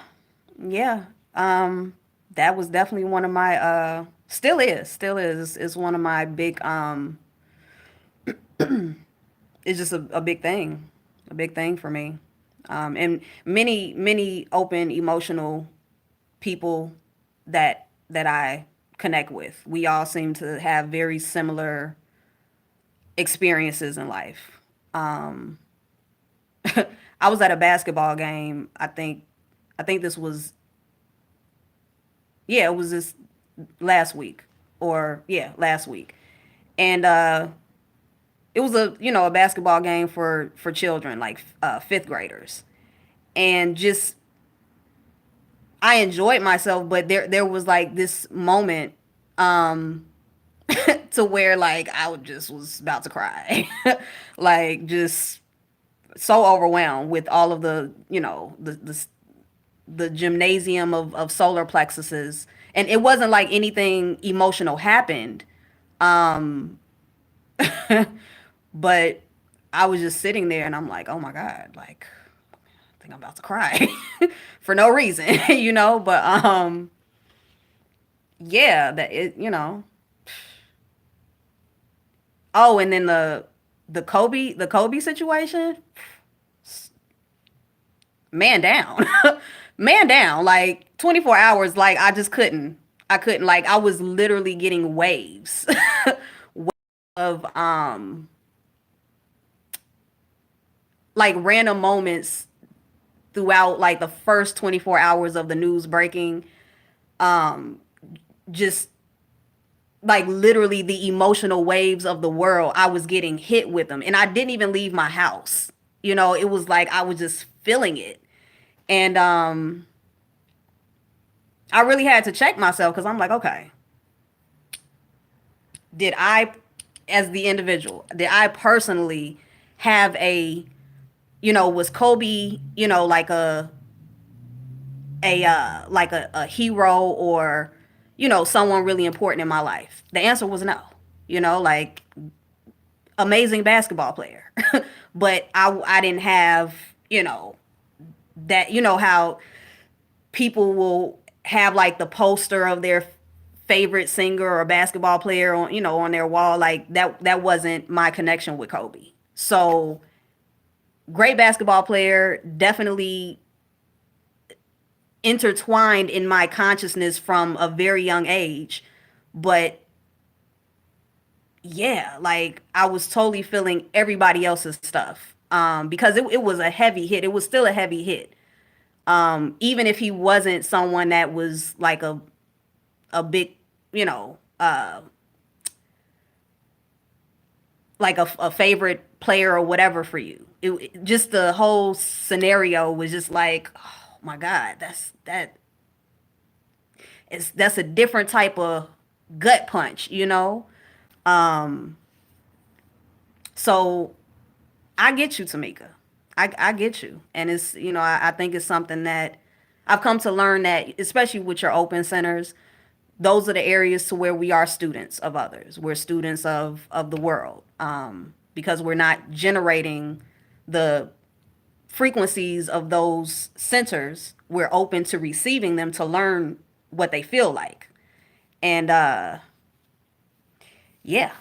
Yeah. That was definitely one of my still is one of my big it's just a big thing. A big thing for me. And many open emotional people that I connect with. We all seem to have very similar experiences in life. Um, I was at a basketball game. I think this was, yeah, it was this last week, or yeah, last week. And it was a basketball game for children, like fifth graders. And just I enjoyed myself, but there was like this moment um to where like just was about to cry. Like just so overwhelmed with all of the gymnasium of solar plexuses. And it wasn't like anything emotional happened. Um but I was just sitting there and I'm like, oh my God, like I think I'm about to cry for no reason, but yeah, that it. Oh, and then the Kobe situation, man down. Man down. Like 24 hours, like I just couldn't. I couldn't, like I was literally getting waves of like random moments throughout like the first 24 hours of the news breaking. Um just like literally the emotional waves of the world. I was getting hit with them and I didn't even leave my house. It was like I was just feeling it. And I really had to check myself because I'm like, okay, did I, as the individual, did I personally have was Kobe, like a hero, or someone really important in my life? The answer was no. Like amazing basketball player, but I didn't have that. How people will have like the poster of their favorite singer or basketball player on their wall. Like that wasn't my connection with Kobe. So great basketball player, definitely intertwined in my consciousness from a very young age. But yeah, like I was totally feeling everybody else's stuff. Because it was a heavy hit. It was still a heavy hit. Even if he wasn't someone that was like a big, you know, like a favorite player or whatever for you. Just the whole scenario was just like, oh my God, that's a different type of gut punch. Um, so I get you, Tamika. I get you. And I think it's something that I've come to learn, that especially with your open centers, those are the areas to where we are students of others. We're students of the world, because we're not generating the frequencies of those centers. We're open to receiving them to learn what they feel like. And yeah,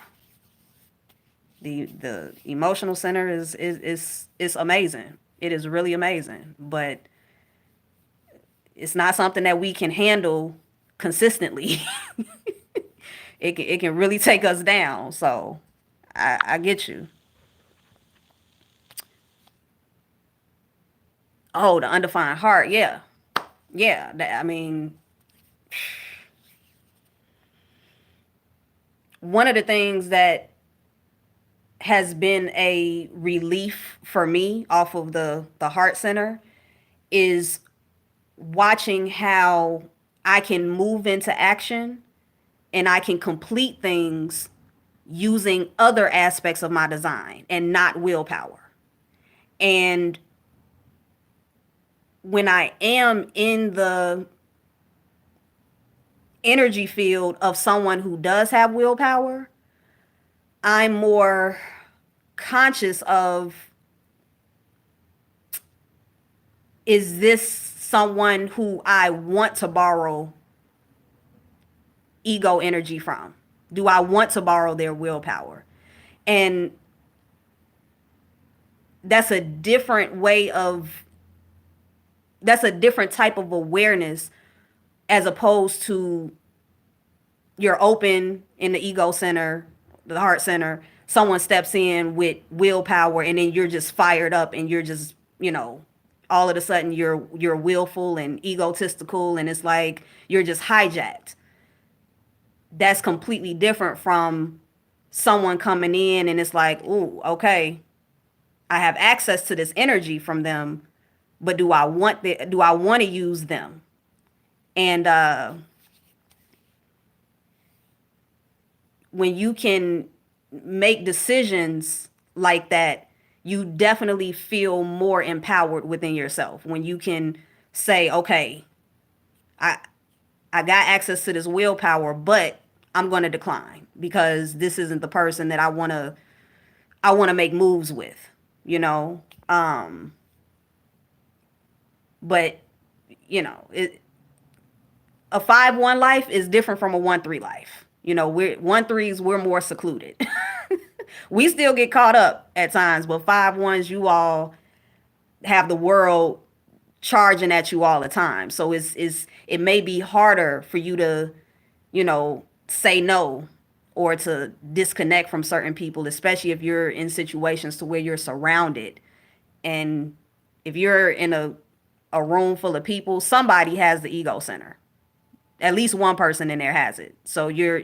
the emotional center is amazing. It is really amazing, but it's not something that we can handle consistently. It can really take us down. So I get you. Oh, the undefined heart. Yeah. Yeah. I mean, one of the things that has been a relief for me off of the heart center is watching how I can move into action and I can complete things using other aspects of my design and not willpower. And when I am in the energy field of someone who does have willpower, I'm more conscious of, is this someone who I want to borrow ego energy from? Do I want to borrow their willpower? And that's a different way of, that's a different type of awareness as opposed to you're open in the ego center, the heart center, someone steps in with willpower and then you're just fired up and you're just, all of a sudden you're willful and egotistical and it's like you're just hijacked. That's completely different from someone coming in and it's like, ooh, okay, I have access to this energy from them, but do I want to use them? And when you can make decisions like that, you definitely feel more empowered within yourself. When you can say, okay, I I got access to this willpower, but I'm going to decline because this isn't the person that I want to make moves with, you know. But it, a 5-1 life is different from a 1-3 life. We're 1-3s, we're more secluded. We still get caught up at times, but 5-1s, you all have the world charging at you all the time. So it may be harder for you to, say no or to disconnect from certain people, especially if you're in situations to where you're surrounded. And if you're in a room full of people, somebody has the ego center. At least one person in there has it. So you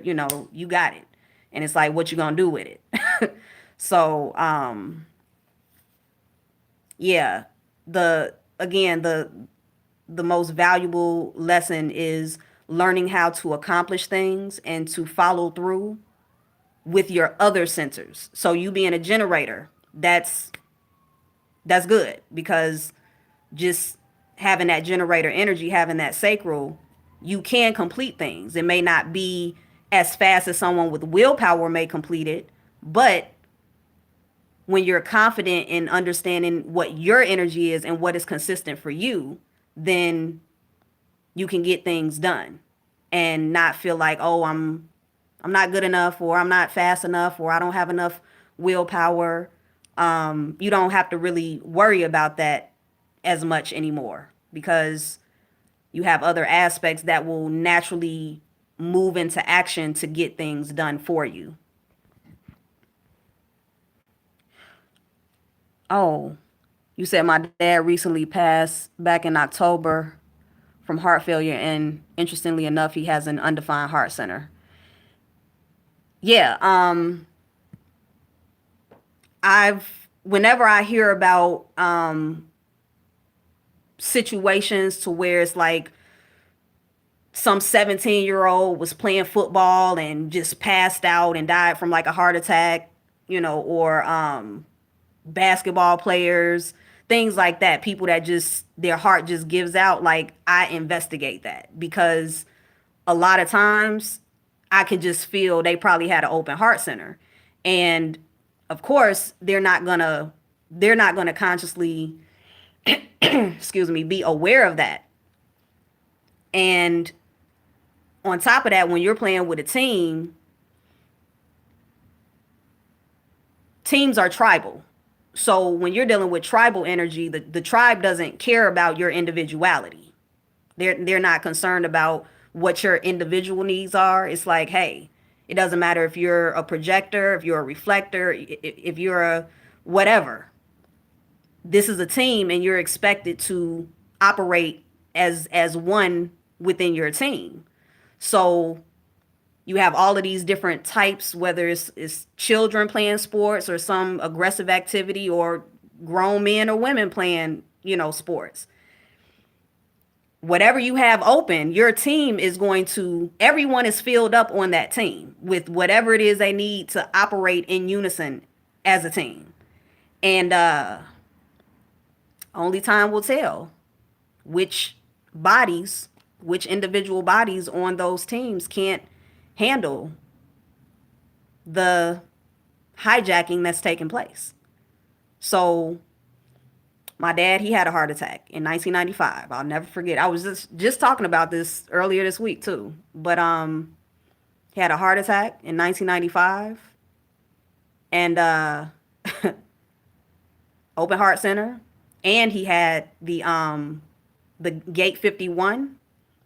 got it. And it's like, what you gonna do with it? So, yeah, the again, the most valuable lesson is learning how to accomplish things and to follow through with your other centers. So you being a generator, that's good because just having that generator energy, having that sacral, you can complete things. It may not be as fast as someone with willpower may complete it, but when you're confident in understanding what your energy is and what is consistent for you, then you can get things done and not feel like, oh, I'm not good enough or I'm not fast enough or I don't have enough willpower. You don't have to really worry about that as much anymore because you have other aspects that will naturally move into action to get things done for you. Oh, you said my dad recently passed back in October from heart failure, and interestingly enough, he has an undefined heart center. Yeah, whenever I hear about situations to where it's like some 17-year-old was playing football and just passed out and died from like a heart attack, or basketball players, things like that, people that just their heart just gives out, like I investigate that because a lot of times I can just feel they probably had an open heart center. And of course, they're not gonna consciously excuse me, be aware of that. And on top of that, when you're playing with a team, teams are tribal. So when you're dealing with tribal energy, the tribe doesn't care about your individuality. They're not concerned about what your individual needs are. It's like, hey, it doesn't matter if you're a projector, if you're a reflector, if you're a whatever. this is a team and you're expected to operate as one within your team. So you have all of these different types, whether it's children playing sports or some aggressive activity, or grown men or women playing, sports. Whatever you have open, your team is going to, everyone is filled up on that team with whatever it is they need to operate in unison as a team. And only time will tell which bodies, which individual bodies on those teams can't handle the hijacking that's taking place. So my dad, he had a heart attack in 1995. I'll never forget. I was just talking about this earlier this week too. But he had a heart attack in 1995, and open heart center, and he had the gate 51.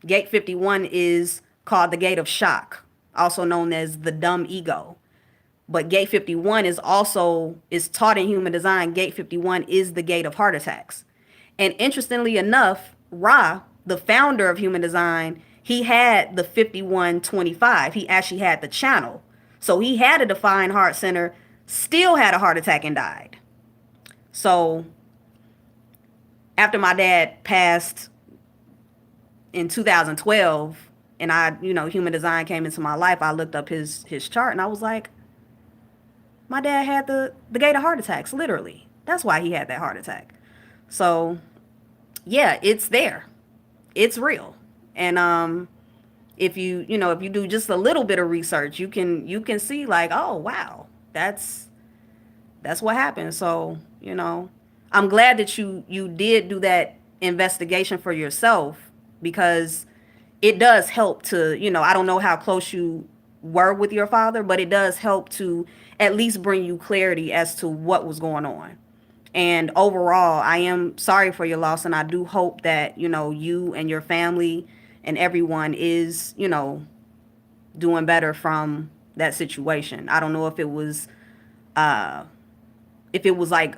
Gate 51 is called the gate of shock, also known as the dumb ego. But gate 51 is taught in human design. Gate 51 is the gate of heart attacks. And interestingly enough, Ra, the founder of human design, he had the 5125. He actually had the channel. So he had a defined heart center, still had a heart attack and died. So after my dad passed in 2012, and human design came into my life, I looked up his chart and I was like, my dad had the gate of heart attacks, literally. That's why he had that heart attack. So yeah, it's there. It's real. And if you do just a little bit of research, you can see like, oh wow, that's what happened. So, I'm glad that you did do that investigation for yourself, because it does help to, I don't know how close you were with your father, but it does help to at least bring you clarity as to what was going on. And overall, I am sorry for your loss, and I do hope that, you and your family and everyone is, doing better from that situation. I don't know if it was like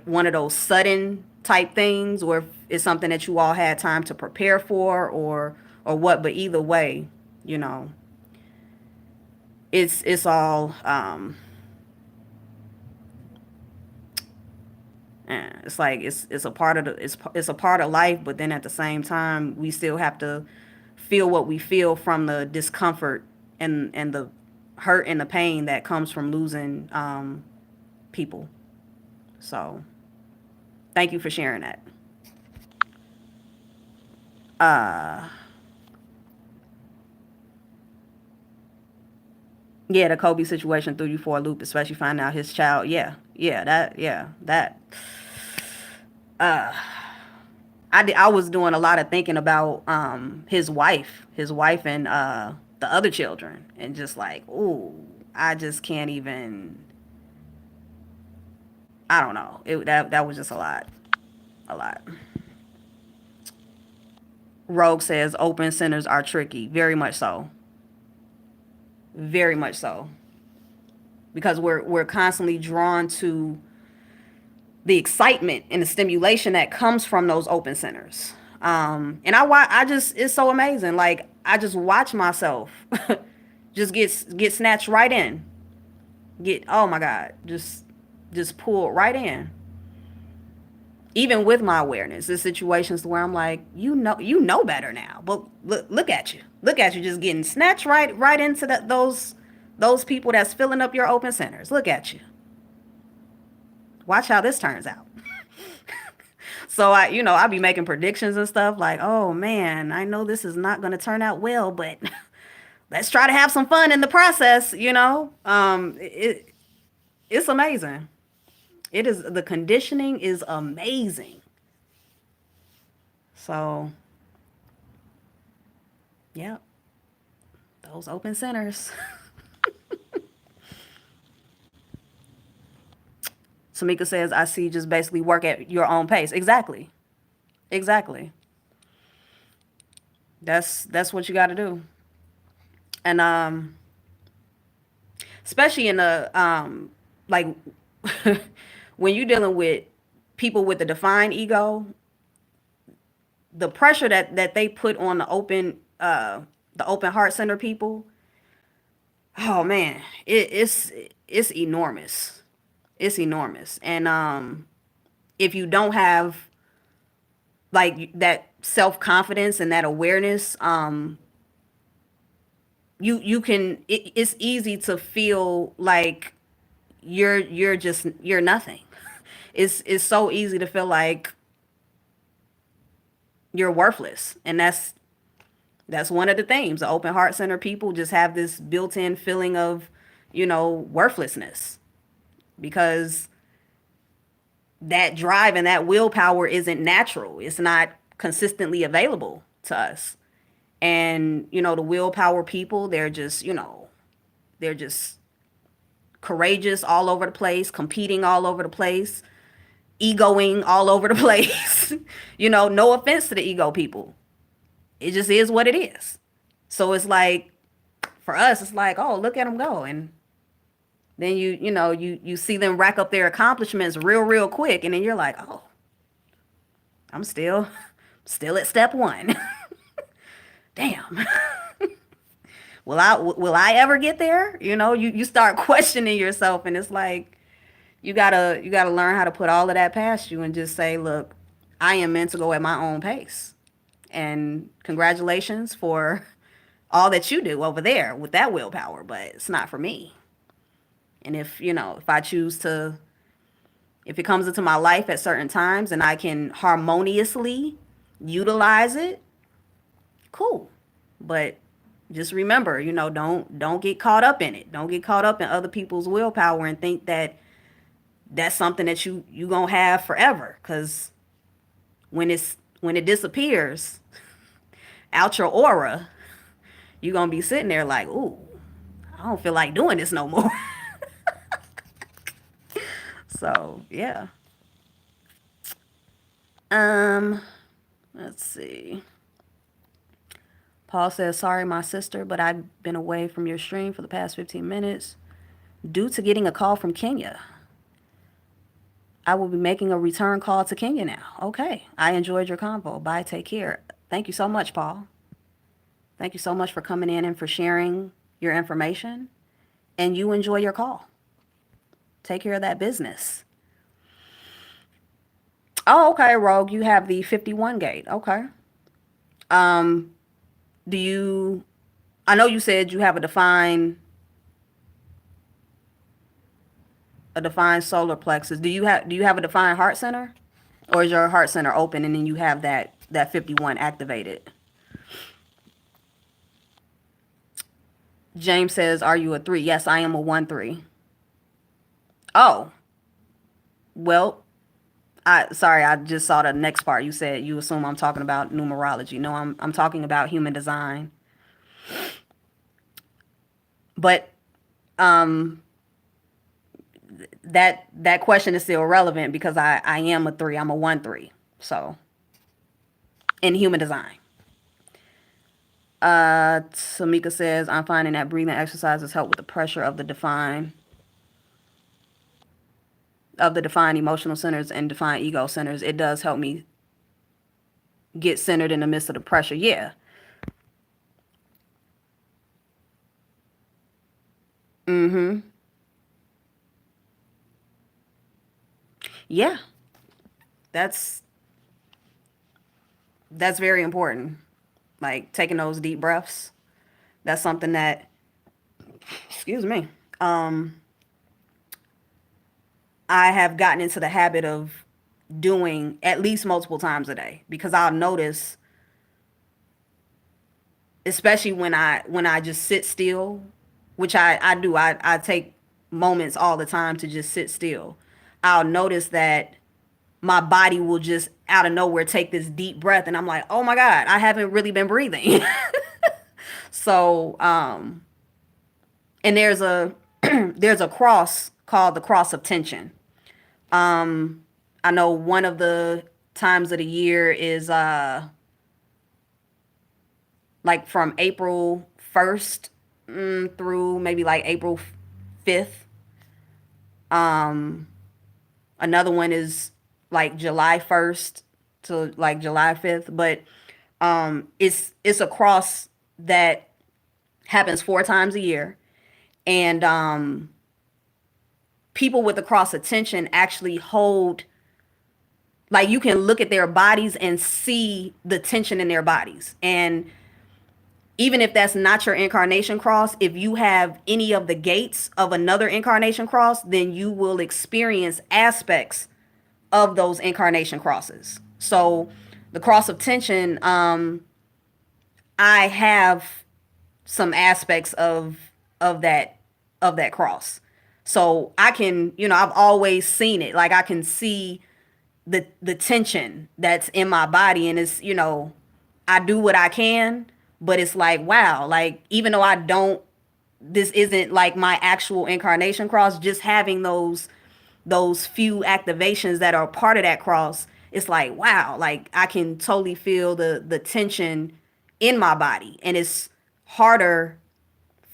one of those sudden type things, or if it's something that you all had time to prepare for, or what, but either way, it's all it's like it's a part of it's a part of life, but then at the same time we still have to feel what we feel from the discomfort and the hurt and the pain that comes from losing people. So thank you for sharing that. Yeah, the Kobe situation threw you for a loop, especially finding out his child. Yeah, that. I was doing a lot of thinking about his wife and the other children, and just like, ooh, I just can't even. I don't know. That was just a lot. Rogue says open centers are tricky, very much so, very much so, because we're constantly drawn to the excitement and the stimulation that comes from those open centers. And I just, it's so amazing. Like, I just watch myself just get snatched right in. Oh my God, just pulled right in. Even with my awareness, there's situations where I'm like, you know better now. But look at you, just getting snatched right into those people that's filling up your open centers. Look at you. Watch how this turns out. So I be making predictions and stuff like, oh man, I know this is not going to turn out well, but let's try to have some fun in the process. It's amazing. The conditioning is amazing. So yeah, those open centers. Samika says, I see, just basically work at your own pace. Exactly. Exactly. That's what you got to do. And especially in the like when you're dealing with people with the defined ego, the pressure that they put on the open heart center people, oh man, it's enormous. It's enormous. And if you don't have like that self-confidence and that awareness, you can it's easy to feel like you're nothing. It's so easy to feel like you're worthless. And that's one of the themes. The open heart center people just have this built-in feeling of, worthlessness, because that drive and that willpower isn't natural. It's not consistently available to us. And, the willpower people, they're just courageous all over the place, competing all over the place, egoing all over the place. No offense to the ego people. It just is what it is. So it's like, for us, it's like, oh, look at them go. And then you see them rack up their accomplishments real quick. And then you're like, oh, I'm still at step one. Damn. Will I ever get there? You start questioning yourself, and it's like, you gotta learn how to put all of that past you and just say, look, I am meant to go at my own pace. And congratulations for all that you do over there with that willpower, but it's not for me. And if I choose to, if it comes into my life at certain times and I can harmoniously utilize it, cool. But just remember, don't get caught up in it. Don't get caught up in other people's willpower and think that that's something that you gonna have forever. Because when it disappears out your aura, you're gonna be sitting there like, ooh, I don't feel like doing this no more. So yeah. Um, let's see. Paul says, sorry, my sister, but I've been away from your stream for the past 15 minutes due to getting a call from Kenya. I will be making a return call to Kenya now. Okay. I enjoyed your convo. Bye. Take care. Thank you so much, Paul. Thank you so much for coming in and for sharing your information. And you enjoy your call. Take care of that business. Oh, okay, Rogue. You have the 51 gate. Okay. Um, do you, I know you said you have a defined solar plexus. Do you have a defined heart center? Or is your heart center open and then you have that 51 activated? James says, are you a 3? Yes, I am a 1-3. Oh, well, I just saw the next part. You said you assume I'm talking about numerology. No, I'm talking about human design. But um that question is still relevant because I am a 3. I'm a 1-3. So, in human design. Tamika says, I'm finding that breathing exercises help with the pressure of the defined emotional centers and defined ego centers. It does help me get centered in the midst of the pressure. Yeah. Mm-hmm. Yeah. That's that's very important. Like taking those deep breaths. That's something that, excuse me, um, I have gotten into the habit of doing at least multiple times a day, because I'll notice, especially when I just sit still, which I do. I take moments all the time to just sit still. I'll notice that my body will just out of nowhere take this deep breath, and I'm like, oh my God, I haven't really been breathing. So, and there's a cross called the cross of tension. I know one of the times of the year is like from April 1st through maybe like April 5th. Um, Another one is like July 1st to like July 5th, but it's a cross that happens 4 times a year. And people with the cross attention actually hold, like, you can look at their bodies and see the tension in their bodies. And even if that's not your incarnation cross, if you have any of the gates of another incarnation cross, then you will experience aspects of those incarnation crosses. So the cross of tension, I have some aspects of that of that cross. So I can, I've always seen it. Like, I can see the tension that's in my body, and it's, I do what I can, but it's like, wow, like, even though I don't, this isn't like my actual incarnation cross, just having those few activations that are part of that cross, it's like, wow, like, I can totally feel the tension in my body. And it's harder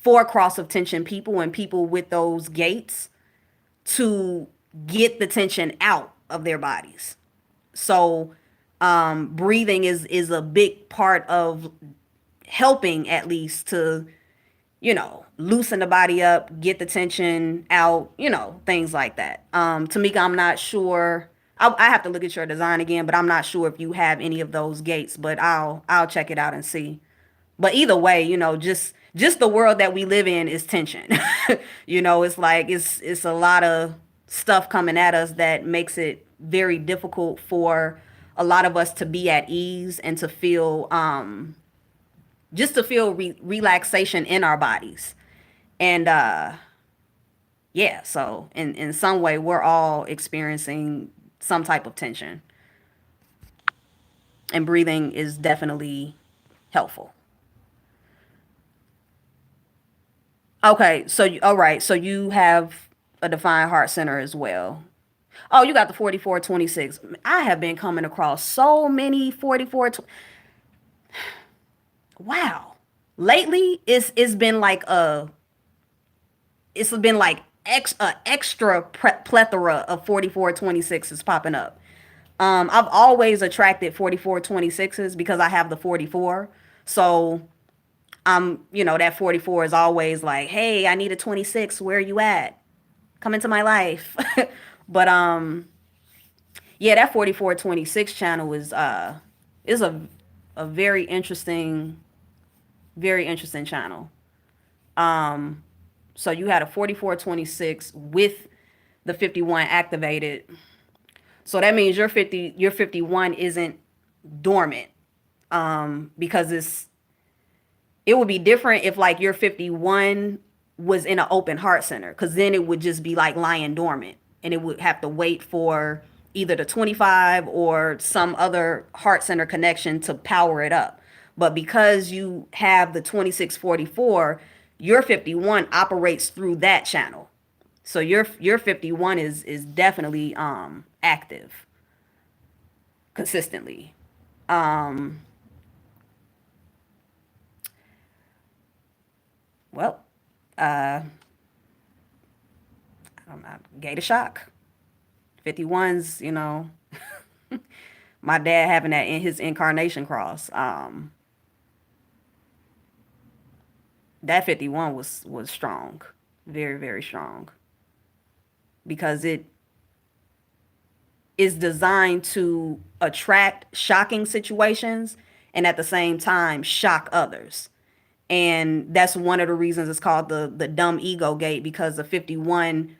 for cross of tension people and people with those gates to get the tension out of their bodies. So breathing is a big part of helping, at least, to, loosen the body up, get the tension out, things like that. Tamika, I'm not sure. I have to look at your design again, but I'm not sure if you have any of those gates, but I'll check it out and see. But either way, just the world that we live in is tension. It's like it's a lot of stuff coming at us that makes it very difficult for a lot of us to be at ease and to feel just to feel relaxation in our bodies. And yeah, so in some way we're all experiencing some type of tension, and breathing is definitely helpful. Okay, so all right, so you have a defined heart center as well. Oh, you got the 4426. I have been coming across so many 44. Wow. Lately, it's been like extra plethora of 4426s popping up. I've always attracted 4426s because I have the 44. So that 44 is always like, hey, I need a 26. Where are you at? Come into my life. But yeah, that 4426 channel is a very interesting channel. So you had a 4426 with the 51 activated. So that means your 51 isn't dormant. Because it would be different if, like, your 51 was in an open heart center, because then it would just be like lying dormant, and it would have to wait for either the 25 or some other heart center connection to power it up. But because you have the 2644, your 51 operates through that channel. So your 51 is definitely active consistently. Well, I'm not gay to shock. 51's, my dad having that in his incarnation cross. That 51 was strong. Very, very strong. Because it is designed to attract shocking situations and at the same time shock others. And that's one of the reasons it's called the dumb ego gate, because the 51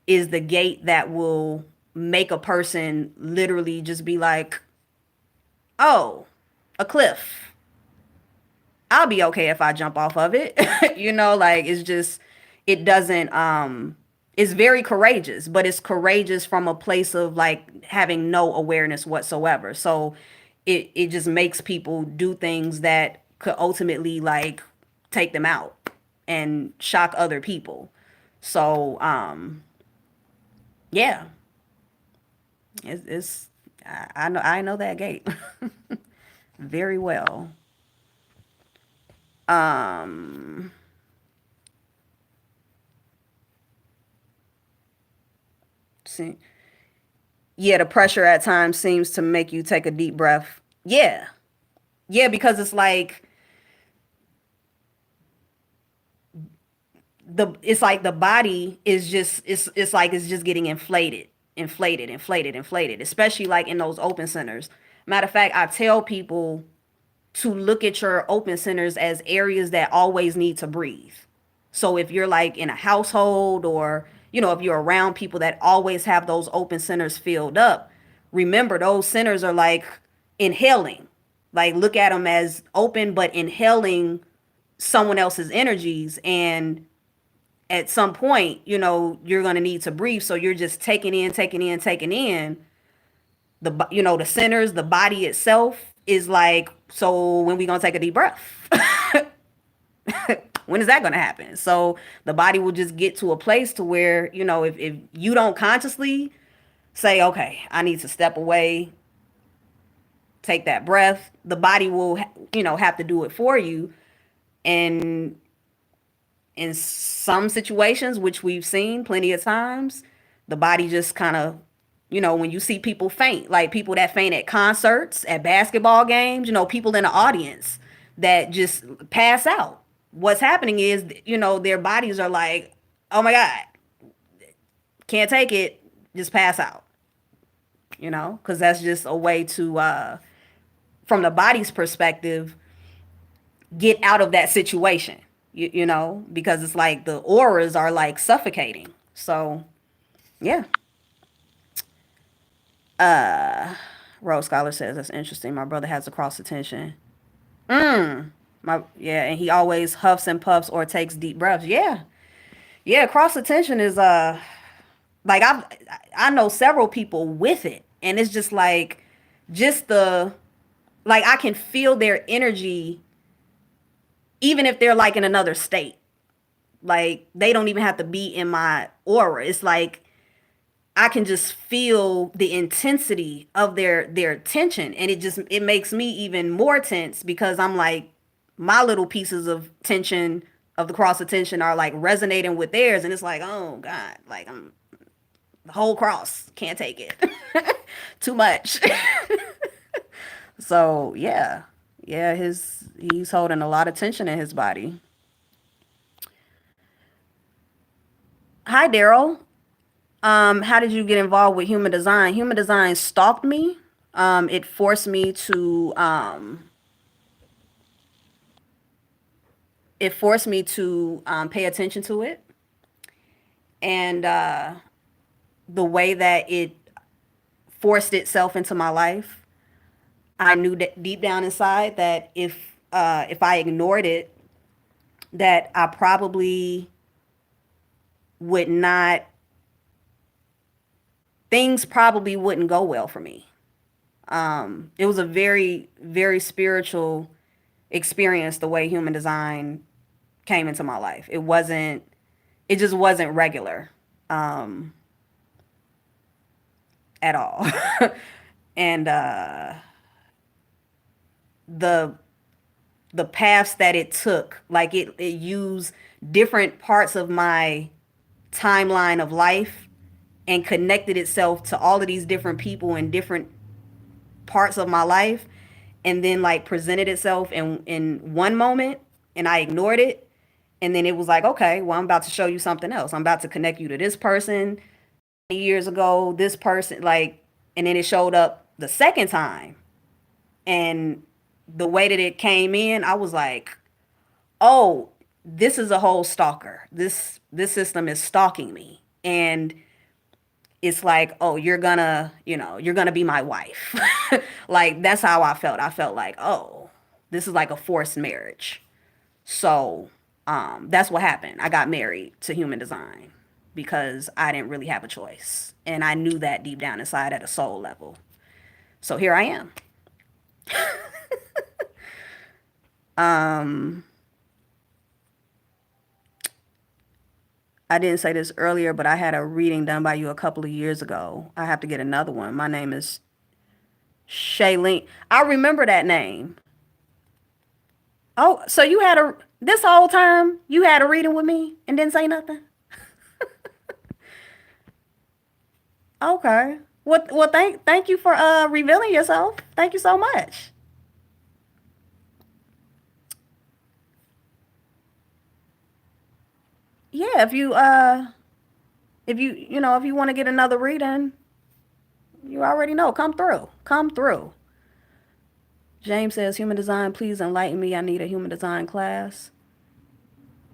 is the gate that will make a person literally just be like, oh, a cliff. I'll be okay if I jump off of it. Like, it's just, it doesn't, it's very courageous, but it's courageous from a place of, like, having no awareness whatsoever. So it just makes people do things that could ultimately, like, take them out and shock other people. So yeah, it's I know that gate very well. Um, see, Yeah, the pressure at times seems to make you take a deep breath. Yeah. Yeah, because it's like the body is just it's like it's just getting inflated, especially like in those open centers. Matter of fact, I tell people to look at your open centers as areas that always need to breathe. So if you're like in a household, or if you're around people that always have those open centers filled up, remember those centers are like inhaling. Like look at them as open but inhaling someone else's energies, and at some point, you're going to need to breathe. So you're just taking in the centers, the body itself is like, so when we going to take a deep breath? When is that going to happen? So the body will just get to a place to where, if you don't consciously say, okay, I need to step away, take that breath, the body will, have to do it for you. And in some situations, which we've seen plenty of times, the body just kind of, when you see people faint, like people that faint at concerts, at basketball games, people in the audience that just pass out. What's happening is, their bodies are like, oh my God, can't take it, just pass out, because that's just a way to, from the body's perspective, get out of that situation, because it's like the auras are like suffocating. So, yeah. Rose Scholar says that's interesting. My brother has a cross attention. Yeah, and he always huffs and puffs or takes deep breaths. Yeah. Yeah, cross attention is like I know several people with it, and it's just like just the like I can feel their energy even if they're like in another state. Like they don't even have to be in my aura. It's like I can just feel the intensity of their tension, and it makes me even more tense because I'm like my little pieces of tension of the cross attention are like resonating with theirs, and it's like, oh God, like I'm the whole cross, can't take it. Too much. So yeah. Yeah, he's holding a lot of tension in his body. Hi Daryl. How did you get involved with human design? Human design stalked me. It forced me to pay attention to it, and the way that it forced itself into my life. I knew that deep down inside that if I ignored it, that I probably would not. Things probably wouldn't go well for me. It was a very, very spiritual experience the way human design came into my life. It just wasn't regular at all. And the the paths that it took, like it used different parts of my timeline of life and connected itself to all of these different people in different parts of my life, and then like presented itself in one moment, and I ignored it, and then it was like, okay, well, I'm about to show you something else. I'm about to connect you to this person years ago, this person, like, and then it showed up the second time, and the way that it came in, I was like, oh, this is a whole stalker. This system is stalking me, and it's like, oh, you're gonna be my wife. Like that's how I felt. I felt like, oh, this is like a forced marriage. So that's what happened. I got married to human design because I didn't really have a choice, and I knew that deep down inside at a soul level. So here I am. I didn't say this earlier, but I had a reading done by you a couple of years ago. I have to get another one. My name is Shailene. I remember that name. Oh, so you had this whole time you had a reading with me and didn't say nothing? Okay. Well, thank you for revealing yourself. Thank you so much. Yeah, if you want to get another reading, you already know. Come through. Come through. James says, human design, please enlighten me. I need a human design class.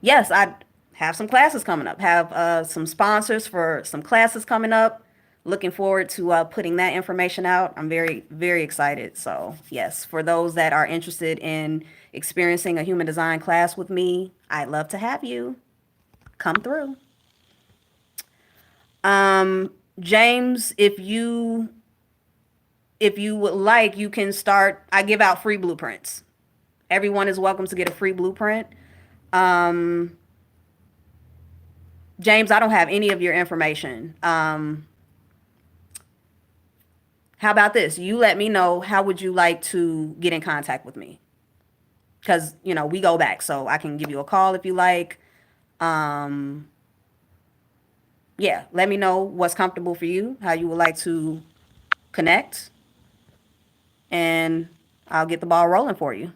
Yes, I have some classes coming up. Have some sponsors for some classes coming up. Looking forward to putting that information out. I'm very, very excited. So, yes, for those that are interested in experiencing a human design class with me, I'd love to have you come through. James, if you would like, you can start. I give out free blueprints. Everyone is welcome to get a free blueprint. Um, James, I don't have any of your information. How about this? You let me know how would you like to get in contact with me? Because we go back, so I can give you a call if you like. Um, yeah, let me know what's comfortable for you, how you would like to connect, and I'll get the ball rolling for you.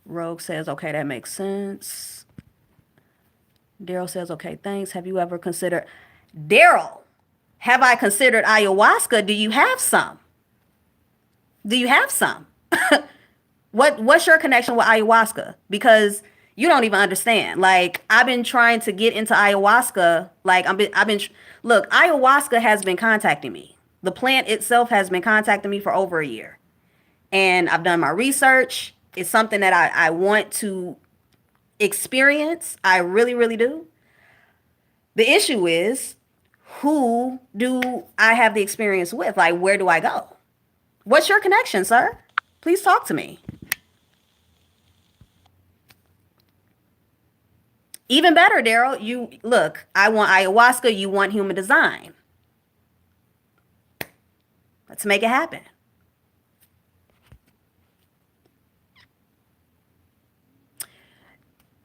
Rogue says, okay, that makes sense. Daryl says, okay, thanks. Have you ever considered? Daryl, have I considered ayahuasca? Do you have some? Do you have some? What's your connection with ayahuasca? Because you don't even understand. Like, I've been trying to get into ayahuasca. Like, I've been look, ayahuasca has been contacting me. The plant itself has been contacting me for over a year. And I've done my research. It's something that I want to experience. I really, really do. The issue is, who do I have the experience with? Like, where do I go? What's your connection, sir? Please talk to me. Even better, Daryl. You look, I want ayahuasca, you want human design. Let's make it happen.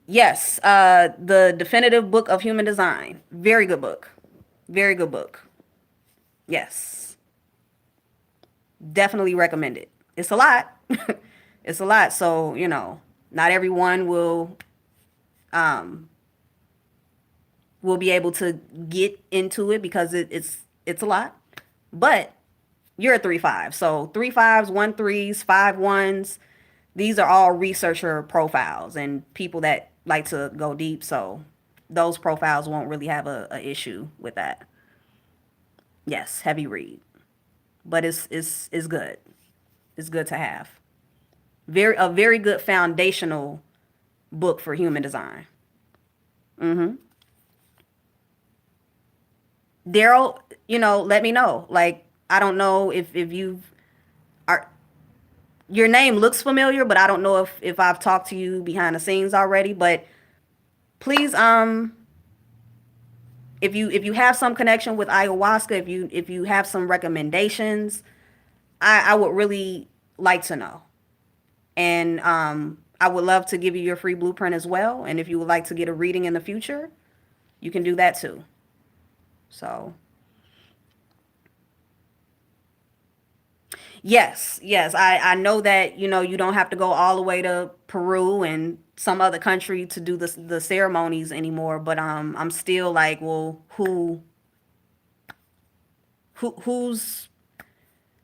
Yes, the definitive book of human design. Very good book. Very good book. Yes. Definitely recommend it. It's a lot. It's a lot. So, not everyone um will be able to get into it because it's a lot. But you're a 3-5. So 3-5s, 1-3s, 5-1s. These are all researcher profiles and people that like to go deep. So those profiles won't really have a issue with that. Yes, heavy read, but it's good. It's good to have. Very good foundational book for human design. Mm-hmm. Daryl, let me know. Like, I don't know if you are your name looks familiar, but I don't know if I've talked to you behind the scenes already. But please, if you have some connection with ayahuasca, if you have some recommendations, I would really like to know. And I would love to give you your free blueprint as well. And if you would like to get a reading in the future, you can do that too. So yes, yes, I know that you don't have to go all the way to Peru and some other country to do the ceremonies anymore. But I'm still like, well, who's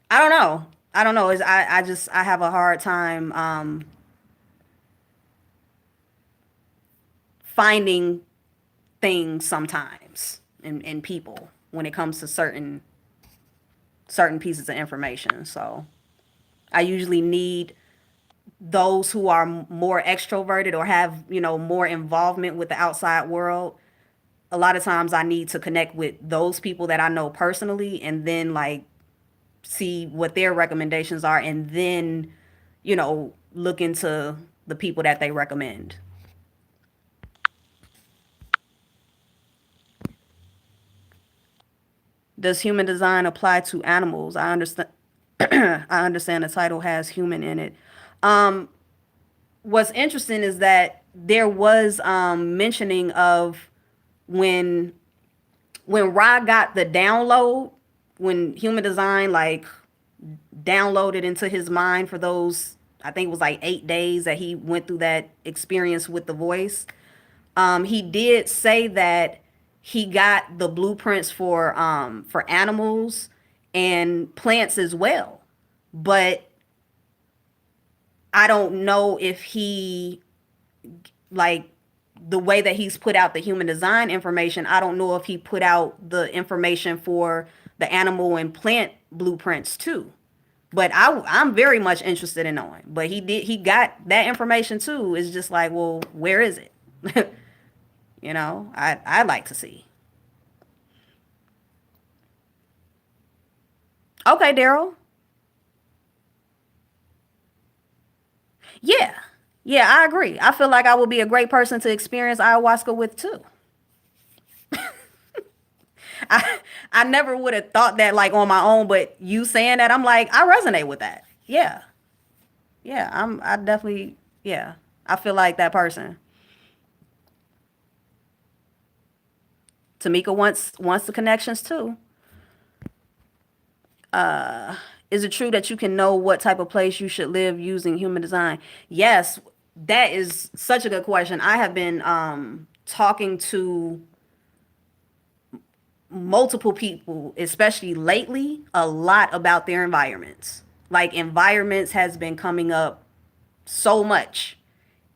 I don't know. I don't know. Is I have a hard time finding things sometimes in people when it comes to certain pieces of information. So I usually need those who are more extroverted or have more involvement with the outside world. A lot of times I need to connect with those people that I know personally and then like see what their recommendations are and then look into the people that they recommend. Does human design apply to animals? I understand. I understand the title has human in it. Um, what's interesting is that there was mentioning of when when Ra got the download, when human design like downloaded into his mind for those, I think it was like 8 days that he went through that experience with the voice. He did say that he got the blueprints for animals and plants as well. But I don't know if he like the way that he's put out the human design information. I don't know if he put out the information for the animal and plant blueprints too. But I'm very much interested in knowing. But he got that information too. It's just like, well, where is it? I'd like to see. Okay, Daryl. Yeah. Yeah, I agree. I feel like I would be a great person to experience ayahuasca with too. I I never would have thought that like on my own, but you saying that, I'm like, I resonate with that. Yeah. Yeah, I definitely, yeah. I feel like that person. Tamika wants the connections too. Is it true that you can know what type of place you should live using human design? Yes, that is such a good question. I have been talking to multiple people, especially lately, a lot about their environments. Like environments has been coming up so much.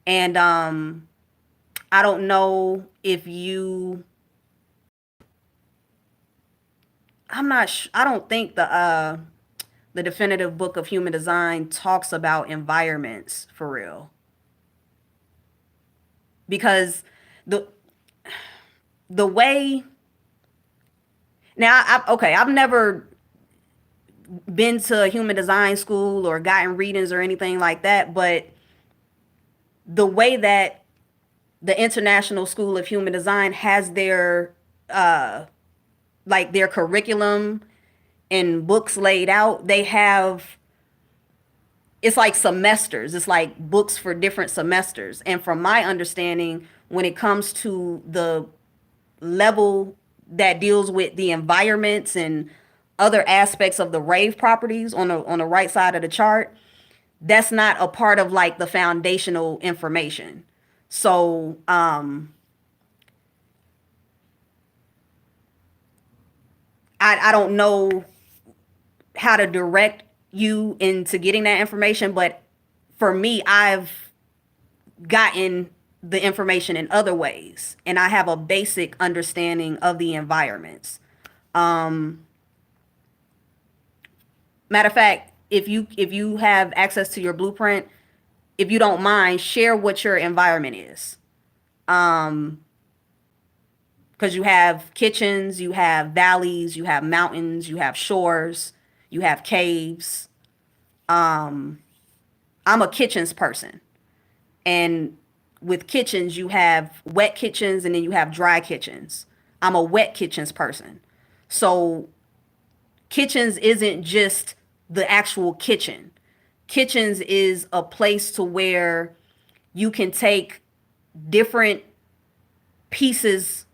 And I don't know if you I'm not I don't think the definitive book of human design talks about environments for real, because the the way now okay, I've never been to a human design school or gotten readings or anything like that, but the way that the International School of Human Design has their uh like their curriculum and books laid out, they have, it's like semesters. It's like books for different semesters. And from my understanding, when it comes to the level that deals with the environments and other aspects of the rave properties on the right side of the chart, that's not a part of like the foundational information. So I don't know how to direct you into getting that information, but for me, I've gotten the information in other ways, and I have a basic understanding of the environments. Matter of fact, if you have access to your blueprint, if you don't mind, share what your environment is. Because you have kitchens, you have valleys, you have mountains, you have shores, you have caves. I'm a kitchens person. And with kitchens, you have wet kitchens and then you have dry kitchens. I'm a wet kitchens person. So kitchens isn't just the actual kitchen. Kitchens is a place to where you can take different pieces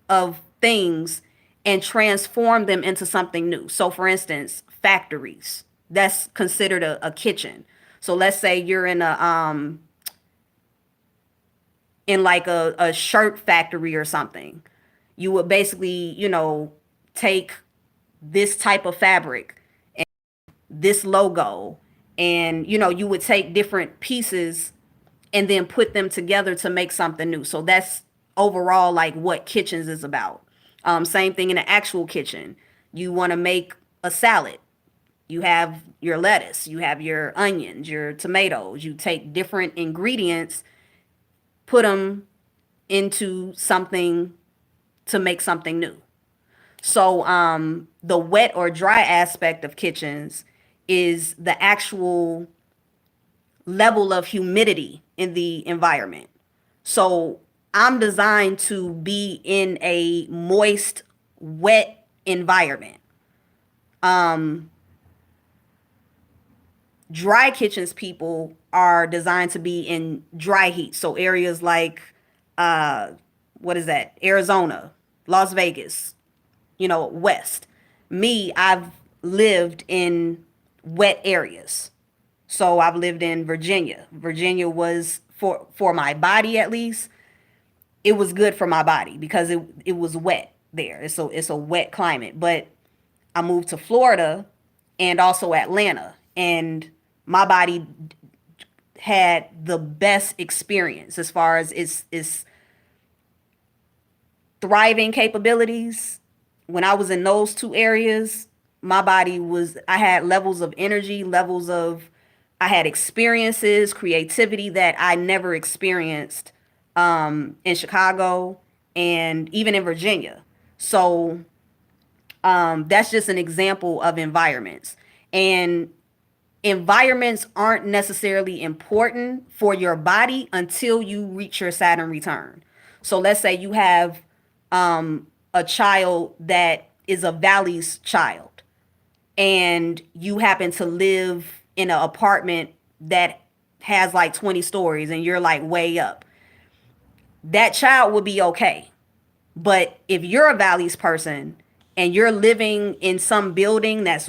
of things and transform them into something new. So for instance, factories, that's considered a kitchen. So let's say you're in like a shirt factory or something. You would basically, take this type of fabric, this logo, and you would take different pieces and then put them together to make something new. So that's overall like what kitchens is about. Same thing in an actual kitchen. You want to make a salad. You have your lettuce, you have your onions, your tomatoes. You take different ingredients, put them into something to make something new. So the wet or dry aspect of kitchens is the actual level of humidity in the environment. So I'm designed to be in a moist, wet environment. Dry kitchens people are designed to be in dry heat. So areas like uh what is that? Arizona, Las Vegas, west. Me, I've lived in wet areas. So I've lived in Virginia. Virginia was for my body at least, it was good for my body because it was wet there. It's a wet climate. But I moved to Florida and also Atlanta, and my body had the best experience as far as its thriving capabilities. When I was in those two areas, my body was, I had levels of energy, I had experiences, creativity that I never experienced in Chicago and even in Virginia. So that's just an example of environments. And environments aren't necessarily important for your body until you reach your Saturn return. So let's say you have a child that is a Valley's child, and you happen to live in an apartment that has like 20 stories and you're like way up. That child would be okay. But if you're a Valley's person and you're living in some building that's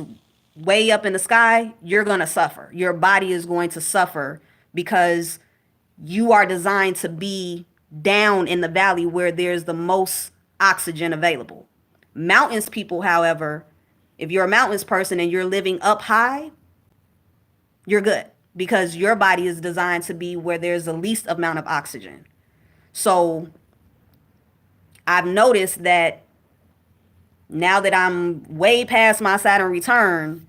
way up in the sky, you're going to suffer. Your body is going to suffer because you are designed to be down in the valley where there's the most oxygen available. Mountains people, however, if you're a mountains person and you're living up high, you're good because your body is designed to be where there's the least amount of oxygen. So I've noticed that now that I'm way past my Saturn return,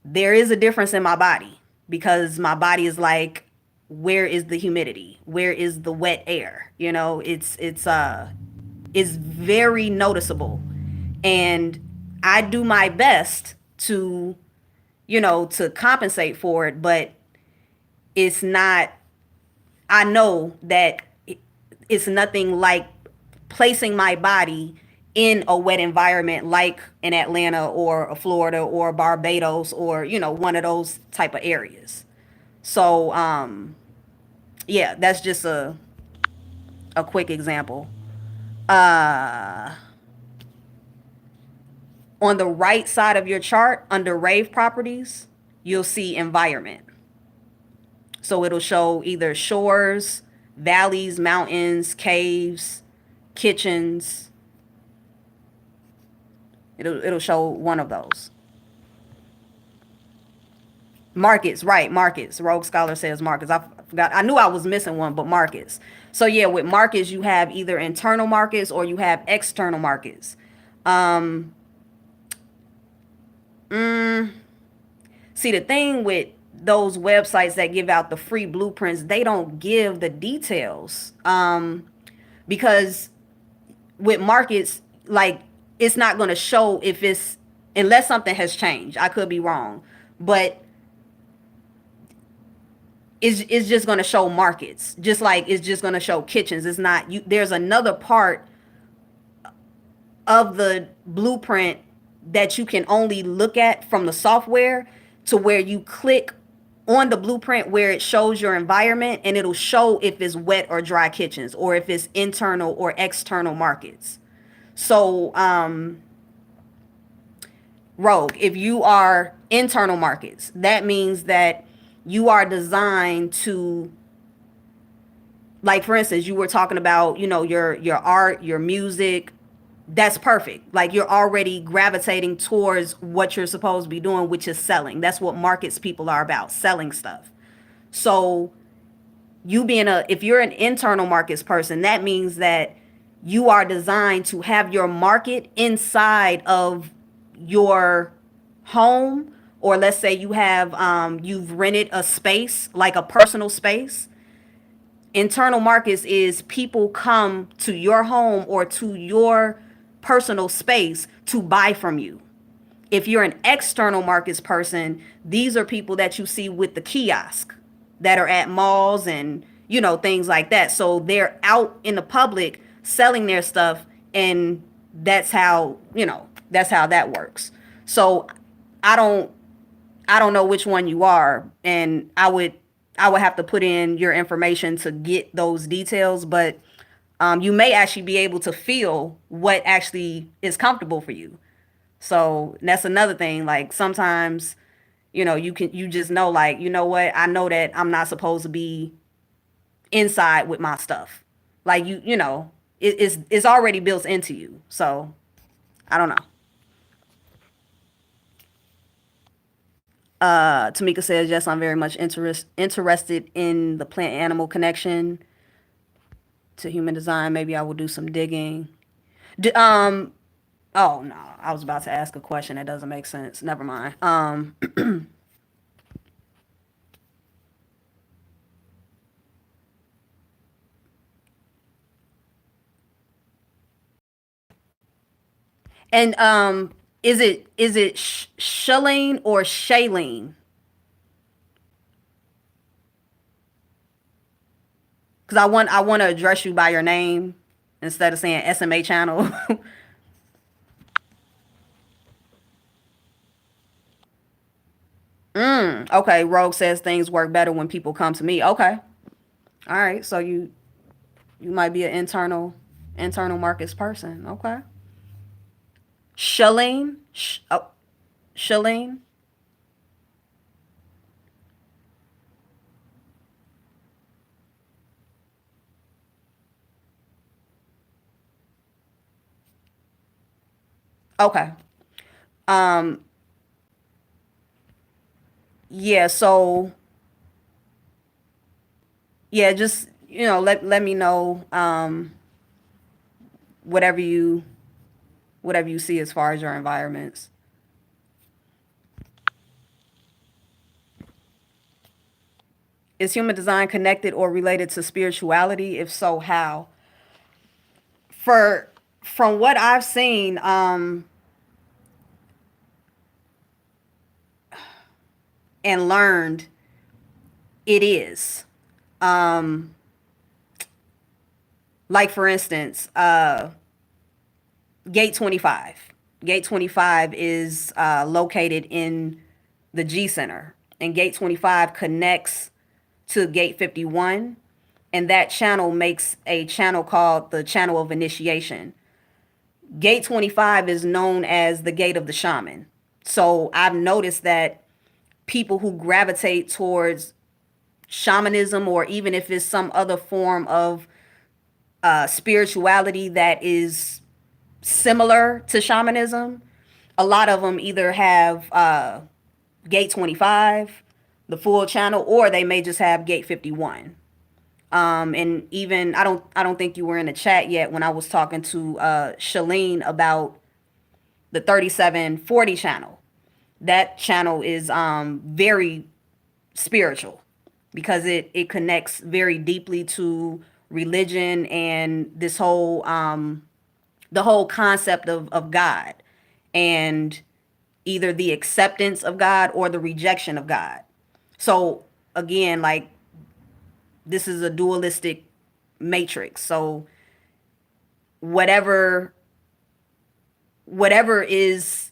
there is a difference in my body because my body is like, where is the humidity? Where is the wet air? It's very noticeable. And I do my best to, to compensate for it, but it's not, I know that it's nothing like placing my body in a wet environment like in Atlanta or a Florida or Barbados or, one of those type of areas. So, yeah, that's just a quick example. On the right side of your chart under rave properties, you'll see environment. So it'll show either shores, valleys, mountains, caves, kitchens. It'll show one of those. Markets, right, markets. Rogue Scholar says markets. I forgot. I knew I was missing one, but markets. So yeah, with markets, you have either internal markets or you have external markets. See, the thing with those websites that give out the free blueprints, they don't give the details. Because with markets, like, it's not going to show if it's, unless something has changed. I could be wrong, but it's just going to show markets, just like it's just going to show kitchens. It's not, there's another part of the blueprint that you can only look at from the software, to where you click on the blueprint where it shows your environment, and it'll show if it's wet or dry kitchens or if it's internal or external markets. So, Rogue, if you are internal markets, that means that you are designed to, like, for instance, you were talking about, your art, your music. That's perfect. Like, you're already gravitating towards what you're supposed to be doing, which is selling. That's what markets people are about, selling stuff. So if you're an internal markets person, that means that you are designed to have your market inside of your home. Or let's say you have, you've rented a space, like a personal space. Internal markets is people come to your home or to your personal space to buy from you. If you're an external markets person, these are people that you see with the kiosk that are at malls and, things like that. So they're out in the public selling their stuff, and that's how that works. So I don't know which one you are, and I would have to put in your information to get those details, but You may actually be able to feel what actually is comfortable for you. So that's another thing. Like sometimes, you just know, like, you know what, I know that I'm not supposed to be inside with my stuff. Like it's already built into you. So I don't know. Tamika says, yes, I'm very much interested in the plant animal connection to human design. Maybe I will do some digging. D- um, oh no, I was about to ask a question that doesn't make sense. Never mind. And is it Shalene or Shailene? Because I want to address you by your name instead of saying SMA channel. Okay, Rogue says things work better when people come to me. Okay, all right. So you might be an internal markets person. Okay, Shalene. Shalene. Okay. Um. Yeah. So yeah, just let me know whatever you whatever you see as far as your environments. Is human design connected or related to spirituality? If so, how? For From what I've seen and learned, it is. Um, like for instance, Gate 25. Gate 25 is located in the G Center, and Gate 25 connects to Gate 51, and that channel makes a channel called the Channel of Initiation. Gate 25 is known as the Gate of the Shaman. So I've noticed that people who gravitate towards shamanism, or even if it's some other form of spirituality that is similar to shamanism, a lot of them either have Gate 25, the full channel, or they may just have Gate 51. And even I don't think you were in the chat yet when I was talking to Shalene about the 3740 channel. That channel is very spiritual because it connects very deeply to religion and this whole the whole concept of God, and either the acceptance of God or the rejection of God. So again, like, this is a dualistic matrix. So whatever whatever is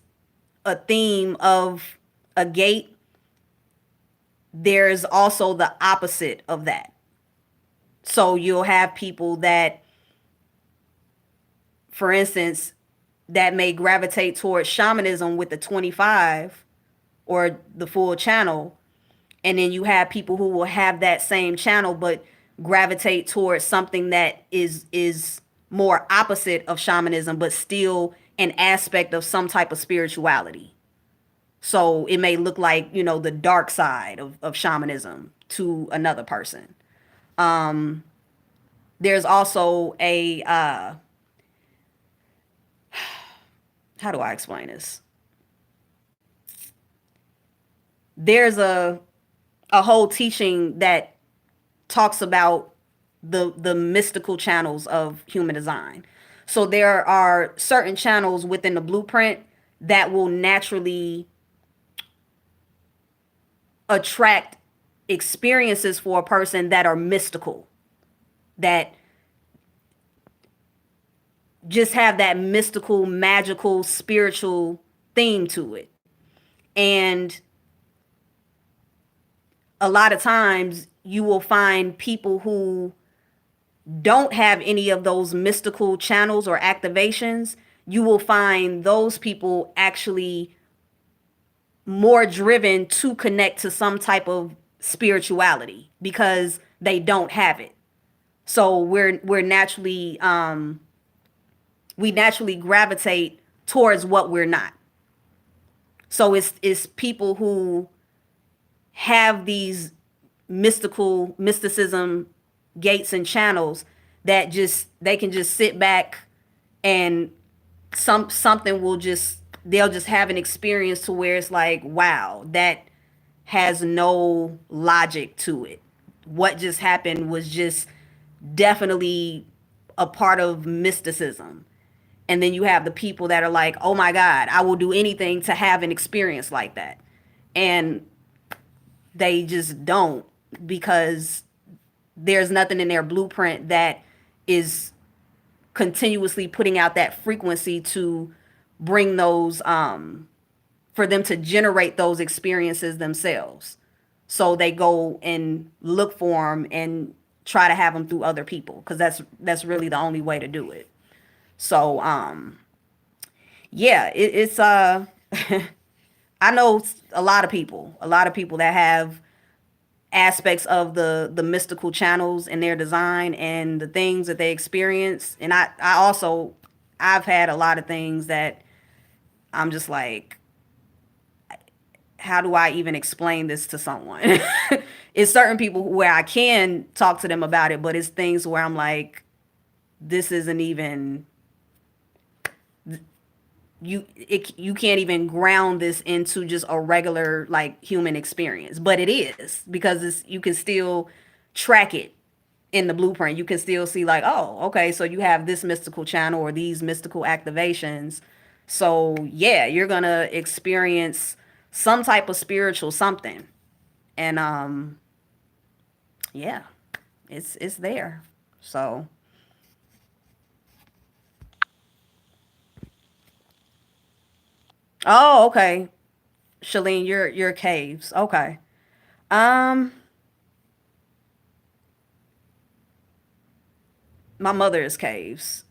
a theme of a gate, there's also the opposite of that. So you'll have people that, for instance, that may gravitate towards shamanism with the 25 or the full channel. And then you have people who will have that same channel but gravitate towards something that is more opposite of shamanism, but still an aspect of some type of spirituality. So it may look like, the dark side of shamanism to another person. There's also a how do I explain this? There's a whole teaching that talks about the mystical channels of human design. So there are certain channels within the blueprint that will naturally attract experiences for a person that are mystical, that just have that mystical, magical, spiritual theme to it. And a lot of times you will find people who don't have any of those mystical channels or activations, you will find those people actually more driven to connect to some type of spirituality because they don't have it. So we're naturally we naturally gravitate towards what we're not. So it's people who have these mysticism gates and channels that just they can just sit back and something will just they'll just have an experience to where it's like, wow, that has no logic to it. What just happened was just definitely a part of mysticism. And then you have the people that are like, oh my God, I will do anything to have an experience like that. And they just don't, because there's nothing in their blueprint that is continuously putting out that frequency to bring those for them to generate those experiences themselves. So they go and look for them and try to have them through other people, because that's really the only way to do it. So yeah, it's I know a lot of people that have aspects of the mystical channels in their design and the things that they experience. And I also I've had a lot of things that I'm just like, how do I even explain this to someone? It's certain people where I can talk to them about it, but it's things where I'm like, this isn't even you can't even ground this into just a regular like human experience, but it is, because it's you can still track it in the blueprint. You can still see like, oh, okay, so you have this mystical channel or these mystical activations. So yeah, you're gonna experience some type of spiritual something. And yeah, it's there. So oh, okay. Shalene, your caves. Okay. Um my mother is caves.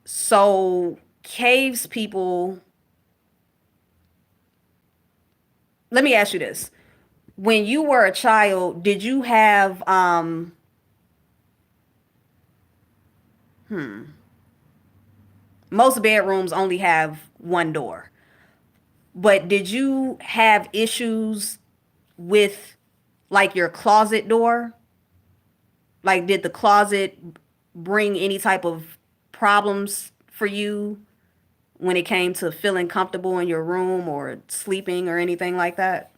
So caves people, let me ask you this. When you were a child, did you have most bedrooms only have one door. But did you have issues with like your closet door? Like did the closet bring any type of problems for you when it came to feeling comfortable in your room or sleeping or anything like that?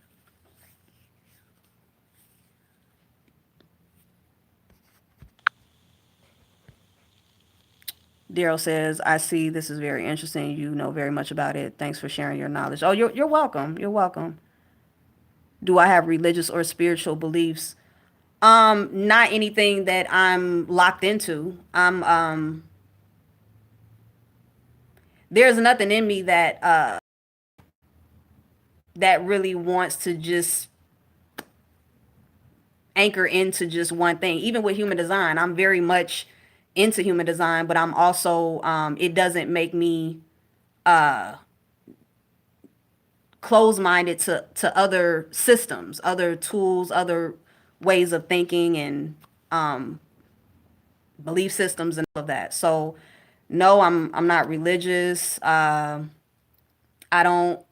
Daryl says, I see this is very interesting. You know very much about it. Thanks for sharing your knowledge. Oh, you're welcome. You're welcome. Do I have religious or spiritual beliefs? Not anything that I'm locked into. There's nothing in me that that really wants to just anchor into just one thing. Even with human design, I'm very much into human design, but I'm also it doesn't make me close-minded to other systems, other tools, other ways of thinking, and belief systems and all of that. So no, I'm not religious. I don't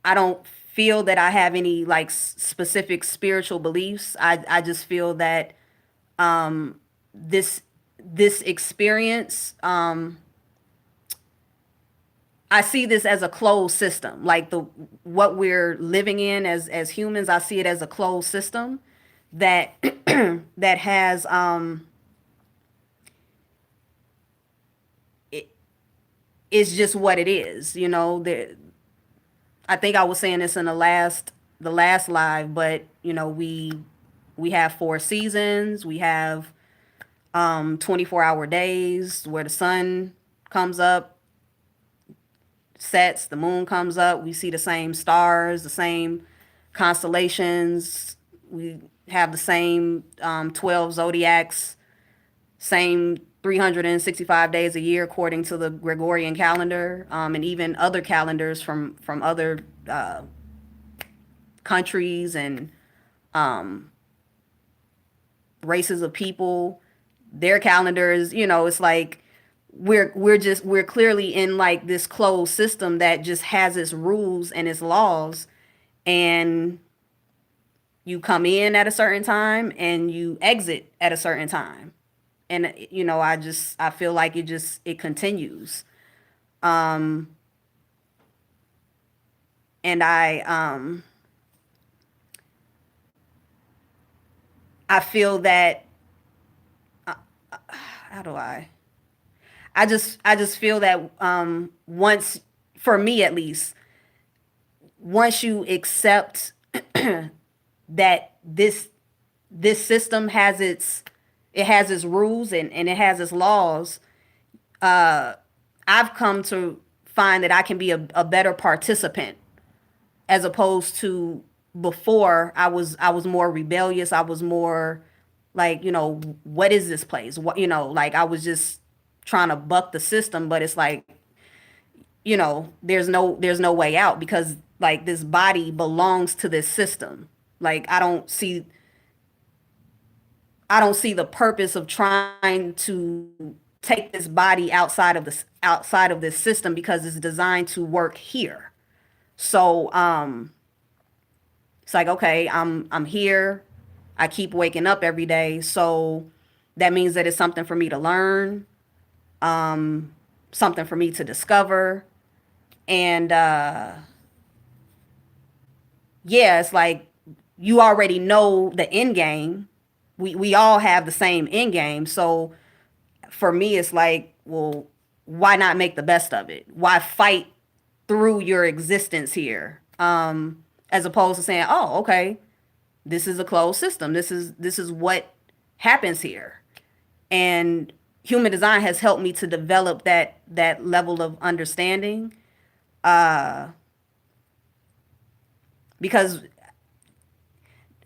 I don't feel that I have any like specific spiritual beliefs. I just feel that this this experience, I see this as a closed system. Like the what we're living in as humans, I see it as a closed system that that has it is just what it is. You know, I think I was saying this in the last live, but you know, we have four seasons. We have 24-hour days where the sun comes up, sets, the moon comes up. We see the same stars, the same constellations, We have the same 12 zodiacs, same 365 days a year according to the Gregorian calendar, and even other calendars from other countries and races of people. Their calendars, it's like we're clearly in like this closed system that just has its rules and its laws, and you come in at a certain time and you exit at a certain time. And I feel like it continues. um and I feel that, how do I just feel that, once, for me at least, once you accept that this system has its rules, and it has its laws, I've come to find that I can be a better participant, as opposed to before. I was more rebellious. I was more like, what is this place? What, like, I was just trying to buck the system, but it's like, there's no way out, because like this body belongs to this system. Like, I don't see the purpose of trying to take this body outside of this system, because it's designed to work here. So it's like, okay, I'm here. I keep waking up every day, so that means that it's something for me to learn, something for me to discover. And yeah, it's like you already know the end game. We all have the same end game. So for me, it's like, well, why not make the best of it? Why fight through your existence here? As opposed to saying, oh, okay, this is a closed system. This is what happens here. And human design has helped me to develop that level of understanding, because